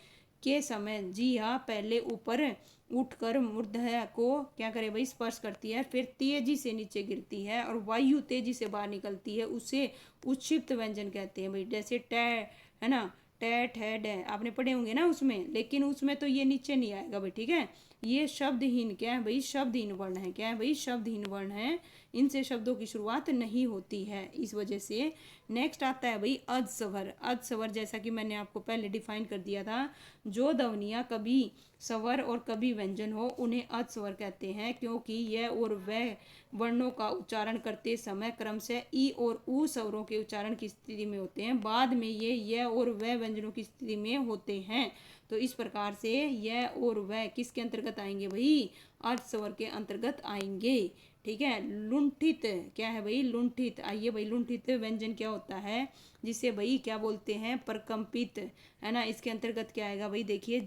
के समय जी हाँ पहले ऊपर उठकर मूर्धन्य को क्या करे भाई, स्पर्श करती है, फिर तेजी से नीचे गिरती है और वायु तेजी से बाहर निकलती है, उसे उच्छिप्त व्यंजन कहते हैं भाई। जैसे ट है ना, ट ठ ड आपने पढ़े होंगे ना उसमें, लेकिन उसमें तो ये नीचे नहीं आएगा भाई। ठीक है, ये शब्दहीन क्या है भाई, शब्दहीन वर्ण है। क्या है भाई, शब्दहीन वर्ण है। इनसे शब्दों की शुरुआत नहीं होती है, इस वजह से। नेक्स्ट आता है भाई अधस्वर। अधस्वर जैसा कि मैंने आपको पहले डिफाइन कर दिया था, जो ध्वनियाँ कभी स्वर और कभी व्यंजन हो उन्हें अधस्वर कहते हैं, क्योंकि यह और वह वर्णों का उच्चारण करते समय क्रमशः ई और ऊ स्वरों के उच्चारण की स्थिति में होते हैं, बाद में ये यह और वह व्यंजनों की स्थिति में होते हैं। तो इस प्रकार से यह और वह किसके अंतर्गत आएंगे भाई, अधस्वर के अंतर्गत आएंगे। ठीक है, लुंठित क्या है भाई, लुंठित। आइए भाई, लुंठित व्यंजन क्या होता है, जिसे भाई क्या बोलते हैं, प्रकंपित, है ना। इसके अंतर्गत क्या आएगा भाई, देखिए,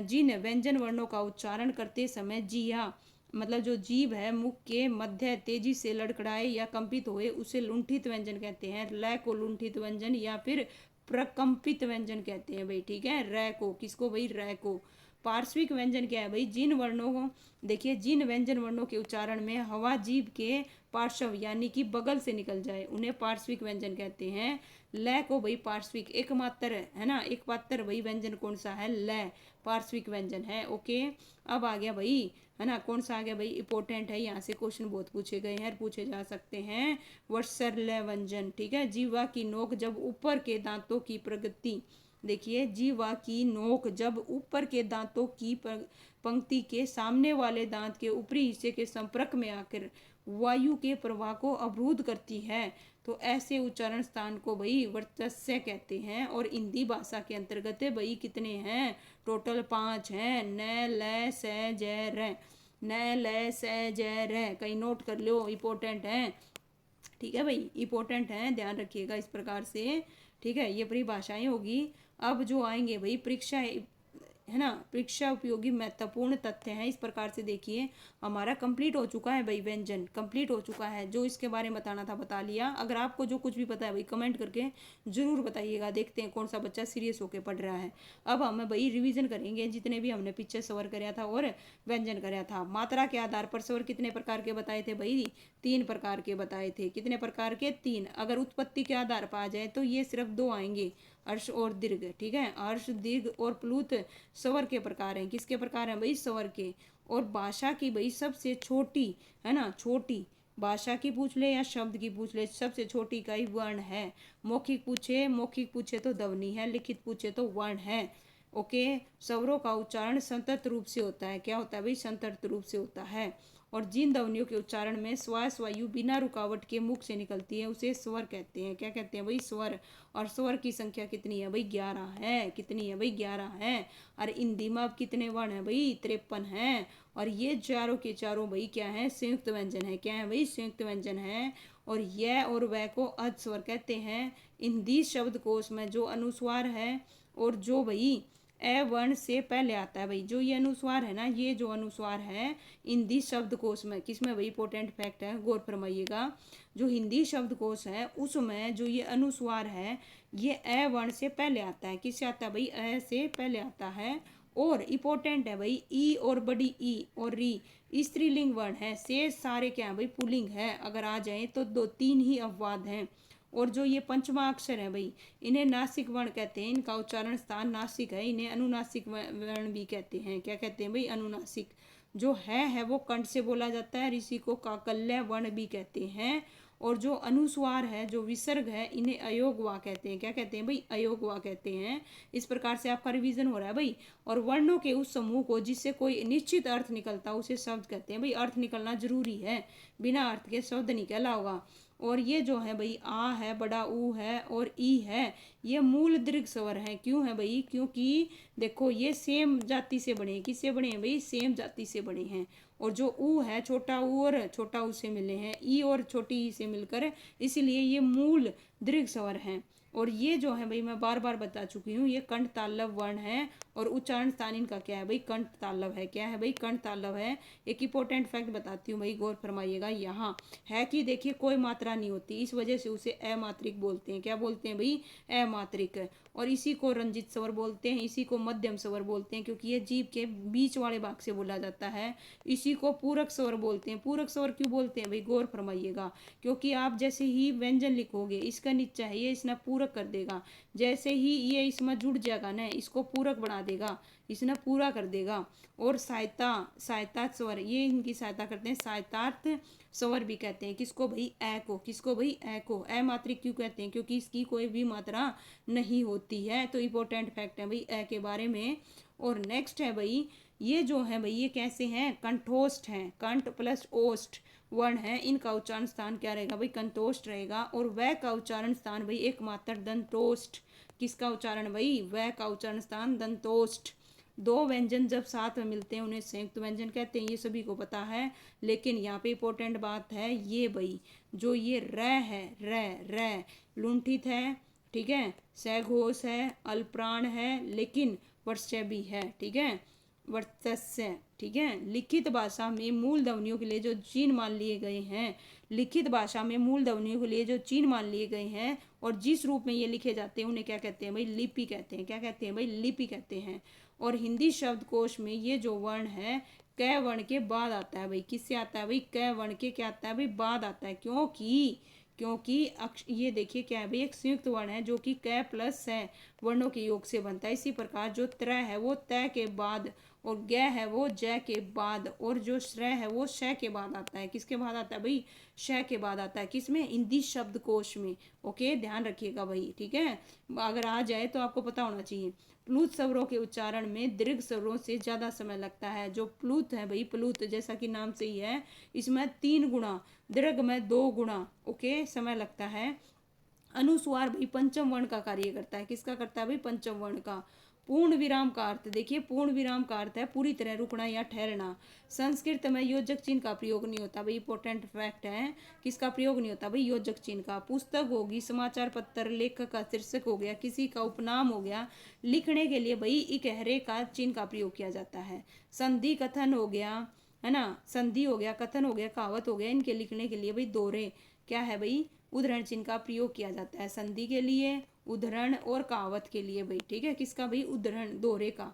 जिन व्यंजन वर्णों का उच्चारण करते समय जिह्वा मतलब जो जीभ है मुख के मध्य तेजी से लड़खड़ाए या कंपित होए उसे लुंठित व्यंजन कहते हैं। ल को लुंठित व्यंजन या फिर प्रकंपित व्यंजन कहते हैं भाई। ठीक है, र को, किसको भाई, र को। पार्श्विक व्यंजन क्या है भाई, जिन वर्णों को देखिए, जिन व्यंजन वर्णों के उच्चारण में हवा जीभ के पार्श्व यानी कि बगल से निकल जाए उन्हें पार्श्विक व्यंजन कहते हैं। ल को भाई पार्श्विक एकमात्र है ना, एकमात्र भाई व्यंजन कौन सा है, ल पार्श्विक व्यंजन है। ओके, अब आ गया भाई, है ना, कौन सा आ गया भाई, इंपॉर्टेंट है, यहाँ से क्वेश्चन बहुत पूछे गए हैं, पूछे जा सकते हैं। वर्षरल व्यंजन। ठीक है, जीवा की नोक जब ऊपर के दांतों की प्रगति, देखिए, जीवा की नोक जब ऊपर के दांतों की पंक्ति के सामने वाले दांत के ऊपरी हिस्से के संपर्क में आकर वायु के प्रवाह को अवरुद्ध करती है, तो ऐसे उच्चारण स्थान को भाई वर्चस्य कहते हैं। और हिंदी भाषा के अंतर्गत भाई कितने हैं, टोटल 5 हैं। न, ल, स, ज, र। न, ल, स, ज, र। कहीं नोट कर लो, इंपॉर्टेंट है। ठीक है भाई, इंपॉर्टेंट है, ध्यान रखिएगा इस प्रकार से। ठीक है, ये परिभाषाएं होगी। अब जो आएंगे भाई परीक्षा है ना, परीक्षा उपयोगी महत्वपूर्ण तथ्य हैं। इस प्रकार से देखिए, हमारा कंप्लीट हो चुका है भाई, व्यंजन कंप्लीट हो चुका है। जो इसके बारे में बताना था बता लिया। अगर आपको जो कुछ भी पता है भाई कमेंट करके जरूर बताइएगा, देखते हैं कौन सा बच्चा सीरियस होकर पढ़ रहा है। अब हम भाई रिवीजन करेंगे जितने भी हमने पीछे स्वर कराया था और व्यंजन कराया था। मात्रा के आधार पर स्वर कितने प्रकार के बताए थे भाई, 3 प्रकार के बताए थे। कितने प्रकार के, 3। अगर उत्पत्ति के आधार पर आ जाए तो ये सिर्फ 2 आएंगे, अर्श और दीर्घ। ठीक है, अर्श, दीर्घ और प्लुत स्वर के प्रकार हैं। किसके प्रकार हैं भाई, स्वर के। और भाषा की भाई सबसे छोटी, है ना, छोटी भाषा की पूछ ले या शब्द की पूछ ले, सबसे छोटी इकाई वर्ण है। मौखिक पूछे तो ध्वनि है, लिखित पूछे तो वर्ण है। ओके, स्वरों का उच्चारण संतत रूप से होता है। क्या होता है भाई, संतत रूप से होता है। और जिन ध्वनियों के उच्चारण में श्वास वायु बिना रुकावट के मुख से निकलती है उसे स्वर कहते हैं। क्या कहते हैं भाई, स्वर। और स्वर की संख्या कितनी है भाई, 11 है। कितनी है भाई, 11 है। और हिंदी में अब कितने वर्ण है भाई, 53 है। और ये चारों के चारों भाई क्या है, संयुक्त व्यंजन है। क्या है भाई, संयुक्त व्यंजन है। और यह और वह को अधस्वर कहते हैं। हिंदी शब्दकोश में जो अनुस्वार है और जो भाई ए वर्ण से पहले आता है भाई, जो ये अनुस्वार है ना, ये जो अनुस्वार है हिंदी शब्दकोश में, किसमें भाई, इंपॉर्टेंट फैक्ट है, गौर फरमाइएगा। जो हिंदी शब्दकोश है उसमें जो ये अनुस्वार है ये ए वर्ण से पहले आता है। किससे आता है भाई, ए से पहले आता है। और इंपॉर्टेंट है भाई, ई और बड़ी ई और री स्त्रीलिंग वर्ण है। शेष सारे क्या है भाई, पुल्लिंग है। अगर आ जाए तो 2-3 ही अपवाद हैं। और जो ये पंचमा अक्षर है भाई, इन्हें नासिक वर्ण कहते हैं। इनका उच्चारण स्थान नासिक है। इन्हें अनुनासिक वर्ण भी कहते हैं। क्या कहते हैं भाई? अनुनासिक। जो है वो कंठ से बोला जाता है। ऋषि को काकल्य वर्ण भी कहते हैं। और जो अनुस्वार है, जो विसर्ग है, इन्हें अयोगवा कहते हैं। क्या कहते हैं भाई? अयोगवा कहते हैं। इस प्रकार से आपका रिवीजन हो रहा है भाई। और वर्णों के उस समूह को जिससे कोई निश्चित अर्थ निकलता उसे शब्द कहते हैं भाई। अर्थ निकलना जरूरी है, बिना अर्थ के शब्द नहीं कहला होगा। और ये जो है भाई, आ है, बड़ा ऊ है और ई है, ये मूल दीर्घ स्वर है। क्यों है भाई? क्योंकि देखो ये सेम जाति से बने हैं। किससे बने हैं भाई? सेम जाति से बने हैं। और जो ऊ है, छोटा ऊ और छोटा ऊ से मिले हैं, ई और छोटी ई से मिलकर, इसलिए ये मूल दीर्घ स्वर हैं। और ये जो है भाई, मैं बार बार बता चुकी हूँ, ये कंठ तालव वर्ण है। और उच्चारण स्थान इनका क्या है भाई? कंठ तालव है। क्या है भाई? कंठ तालव है। एक इंपॉर्टेंट फैक्ट बताती हूँ भाई, गौर फरमाइएगा। यहाँ है कि देखिए कोई मात्रा नहीं होती, इस वजह से उसे अमात्रिक बोलते हैं। क्या बोलते हैं भाई? अमात्रिक। और इसी को रंजित स्वर बोलते हैं, इसी को मध्यम स्वर बोलते हैं, क्योंकि ये जीभ के बीच वाले भाग से बोला जाता है। इसी को पूरक स्वर बोलते हैं। पूरक स्वर क्यों बोलते हैं भाई? गौर फरमाइएगा। क्योंकि आप जैसे ही व्यंजन लिखोगे, इसका नीचा है ये, इसने पूरक कर देगा। जैसे ही ये इसमें जुड़ जाएगा ना, इसको पूरक बना देगा, इसने पूरा कर देगा। और सहायता, सहायता स्वर, ये इनकी सहायता करते हैं। सहायतार्थ स्वर भी कहते हैं। किसको भाई? ए को। किसको भाई? ए को। अमात्रिक क्यों कहते हैं? क्योंकि इसकी कोई भी मात्रा नहीं होती है। तो इंपॉर्टेंट फैक्ट है भाई ए के बारे में। और नेक्स्ट है भाई, ये जो है भाई, ये कैसे हैं? कंठोष्ठ हैं। कंठ प्लस ओष्ठ वर्ण है। इनका उच्चारण स्थान क्या रहेगा भाई? कंठोष्ठ रहेगा। और वह का उच्चारण स्थान भाई एकमात्र दंतोष्ठ। किसका उच्चारण भाई? वह का उच्चारण स्थान दंतोष्ठ। दो व्यंजन जब साथ में मिलते हैं उन्हें संयुक्त व्यंजन कहते हैं, ये सभी को पता है। लेकिन यहाँ पे इंपॉर्टेंट बात है ये भाई, जो ये र है, र लुंठित है, ठीक है, सघोष है, अल्पप्राण है, लेकिन वर्ष्य भी है, ठीक है, वर्चस्य, ठीक है। लिखित भाषा में मूल ध्वनियों के लिए जो चिन्ह मान लिए गए हैं, लिखित भाषा में मूल ध्वनियों के लिए जो चिन्ह मान लिए गए हैं और जिस रूप में ये लिखे जाते हैं उन्हें क्या कहते हैं भाई? लिपि कहते हैं। क्या कहते हैं भाई? लिपि कहते हैं। और हिंदी शब्दकोश में ये जो वर्ण है, क वर्ण के बाद आता है भाई। किससे आता है भाई? क वर्ण के क्या आता है भाई? बाद आता है। क्योंकि ये देखिए क्या है भाई? एक संयुक्त वर्ण है जो कि क प्लस है वर्णों के योग से बनता है। इसी प्रकार जो त्र है वो त के बाद, और ग है वो ज के बाद, और जो श्र है वो श के बाद आता है। किसके बाद आता है भाई? श के बाद आता है। किसमें? हिंदी शब्दकोश में। ओके, ध्यान रखिएगा भाई, ठीक है। अगर आ जाए तो आपको पता होना चाहिए। प्लुत स्वरों के उच्चारण में दीर्घ स्वरों से ज्यादा समय लगता है। जो प्लुत है भाई, प्लुत जैसा कि नाम से ही है, इसमें 3 गुना, दीर्घ में 2 गुना ओके समय लगता है। अनुस्वार भाई पंचम वर्ण का कार्य करता है। किसका करता है भाई? पंचम वर्ण का। पूर्ण विराम का अर्थ देखिए, पूर्ण विराम का अर्थ है पूरी तरह रुकना या ठहरना। संस्कृत में योजक चिन्ह का प्रयोग नहीं होता भाई, इंपॉर्टेंट फैक्ट है। किसका प्रयोग नहीं होता भाई? योजक चिन्ह का। पुस्तक होगी, समाचार पत्र, लेखक का शीर्षक हो गया, किसी का उपनाम हो गया, लिखने के लिए भाई इकहरे का चिन्ह का प्रयोग किया जाता है। संधि कथन हो गया, है ना, संधि हो गया, कथन हो गया, कहावत हो गया, इनके लिखने के लिए भाई दोहरे क्या है भाई? उदाहरण चिन्ह का प्रयोग किया जाता है। संधि के लिए, उदाहरण और कहावत के लिए भाई, ठीक है। किसका भाई? उदाहरण, दोहरे का।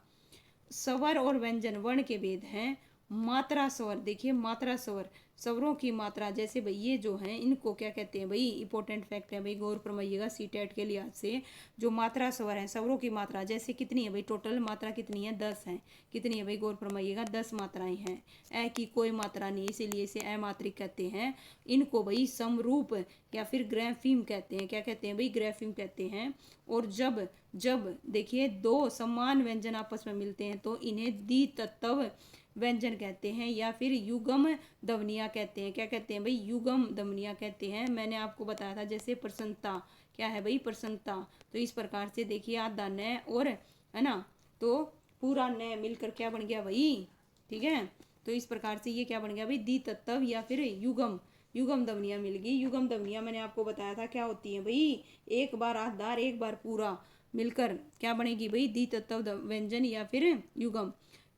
स्वर और व्यंजन वर्ण के भेद हैं। मात्रा स्वर देखिए, मात्रा स्वर, स्वरों की मात्रा, जैसे भाई ये जो है इनको क्या कहते हैं भाई? इंपॉर्टेंट फैक्ट है भाई, गौर फरमाइएगा सीटेट के लिहाज से। जो मात्रा स्वर है, स्वरों की मात्रा जैसे कितनी है भाई? टोटल मात्रा कितनी है? 10 है। कितनी है भाई? गौर फरमाइएगा, 10 मात्राएं हैं। ए की कोई मात्रा नहीं, इसीलिए इसे अमात्रिक कहते हैं। इनको भाई समरूप या फिर ग्रैफीम कहते हैं। क्या कहते हैं भाई? ग्रैफीम कहते हैं। और जब जब देखिए दो समान व्यंजन आपस में मिलते हैं तो इन्हें द्वितत्व व्यंजन कहते हैं या फिर युगम ध्वनियाँ कहते हैं। क्या कहते हैं भाई? युगम ध्वनियाँ कहते हैं। मैंने आपको बताया था जैसे प्रसन्नता, क्या है भाई? प्रसन्नता। तो इस प्रकार से देखिए आधा न और, है ना, तो पूरा न मिलकर क्या बन गया भाई? ठीक है, तो इस प्रकार से ये क्या बन गया भाई? द्वितत्व या फिर युगम, युगम ध्वनियाँ मिल गई। युगम ध्वनियाँ मैंने आपको बताया था क्या होती हैं भाई? एक बार आधार, एक बार पूरा मिलकर क्या बनेगी भाई? द्वितत्व व्यंजन या फिर युगम।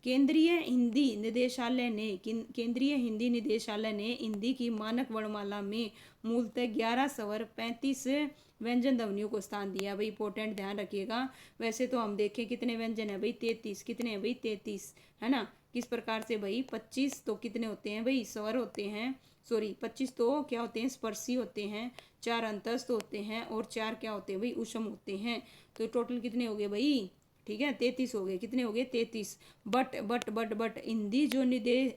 केंद्रीय हिंदी निदेशालय ने केंद्रीय हिंदी निदेशालय ने हिंदी की मानक वर्णमाला में मूलतः 11 स्वर 35 व्यंजन ध्वनियों को स्थान दिया भाई। इंपॉर्टेंट, ध्यान रखिएगा। वैसे तो हम देखें कितने व्यंजन है भाई? 33। कितने हैं भाई? 33, है ना। किस प्रकार से भाई? 25 तो कितने होते हैं भाई? स्वर होते हैं। सॉरी 25 तो क्या होते हैं, स्पर्शी होते हैं, 4 अंतस्थ होते हैं और 4 क्या होते हैं भाई, उष्म होते हैं। तो टोटल कितने हो गए भाई, ठीक है 33 हो गए। कितने हो गए, 33। बट हिंदी जो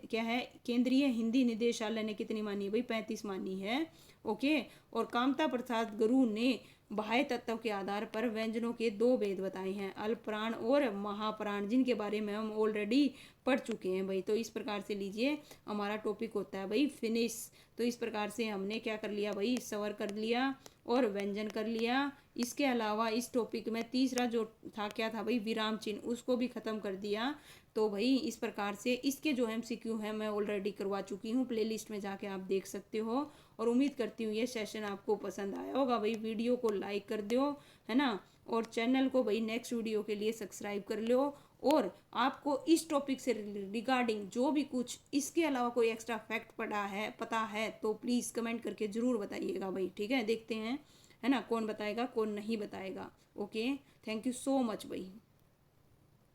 क्या है, केंद्रीय हिंदी निदेशालय ने कितनी मानी है भाई, 35 मानी है। ओके। और कामता प्रसाद गुरु ने बाह्य तत्व के आधार पर व्यंजनों के 2 भेद बताए हैं, अल्पप्राण और महाप्राण, जिनके बारे में हम ऑलरेडी पढ़ चुके हैं भाई। तो इस प्रकार से लीजिए हमारा टॉपिक होता है भाई फिनिश। तो इस प्रकार से हमने क्या कर लिया भाई, सवर कर लिया और व्यंजन कर लिया। इसके अलावा इस टॉपिक में तीसरा जो था क्या था भाई, विराम चिन्ह, उसको भी खत्म कर दिया। तो भाई इस प्रकार से इसके जो MCQ हैं मैं ऑलरेडी करवा चुकी हूँ, प्लेलिस्ट में जाके आप देख सकते हो। और उम्मीद करती हूँ ये सेशन आपको पसंद आया होगा भाई। वीडियो को लाइक कर दो, है ना, और चैनल को भाई नेक्स्ट वीडियो के लिए सब्सक्राइब कर लो। और आपको इस टॉपिक से रिगार्डिंग जो भी कुछ इसके अलावा कोई एक्स्ट्रा फैक्ट पता है तो प्लीज़ कमेंट करके ज़रूर बताइएगा भाई, ठीक है। देखते हैं, है ना, कौन बताएगा कौन नहीं बताएगा। Okay, thank you so much भाई।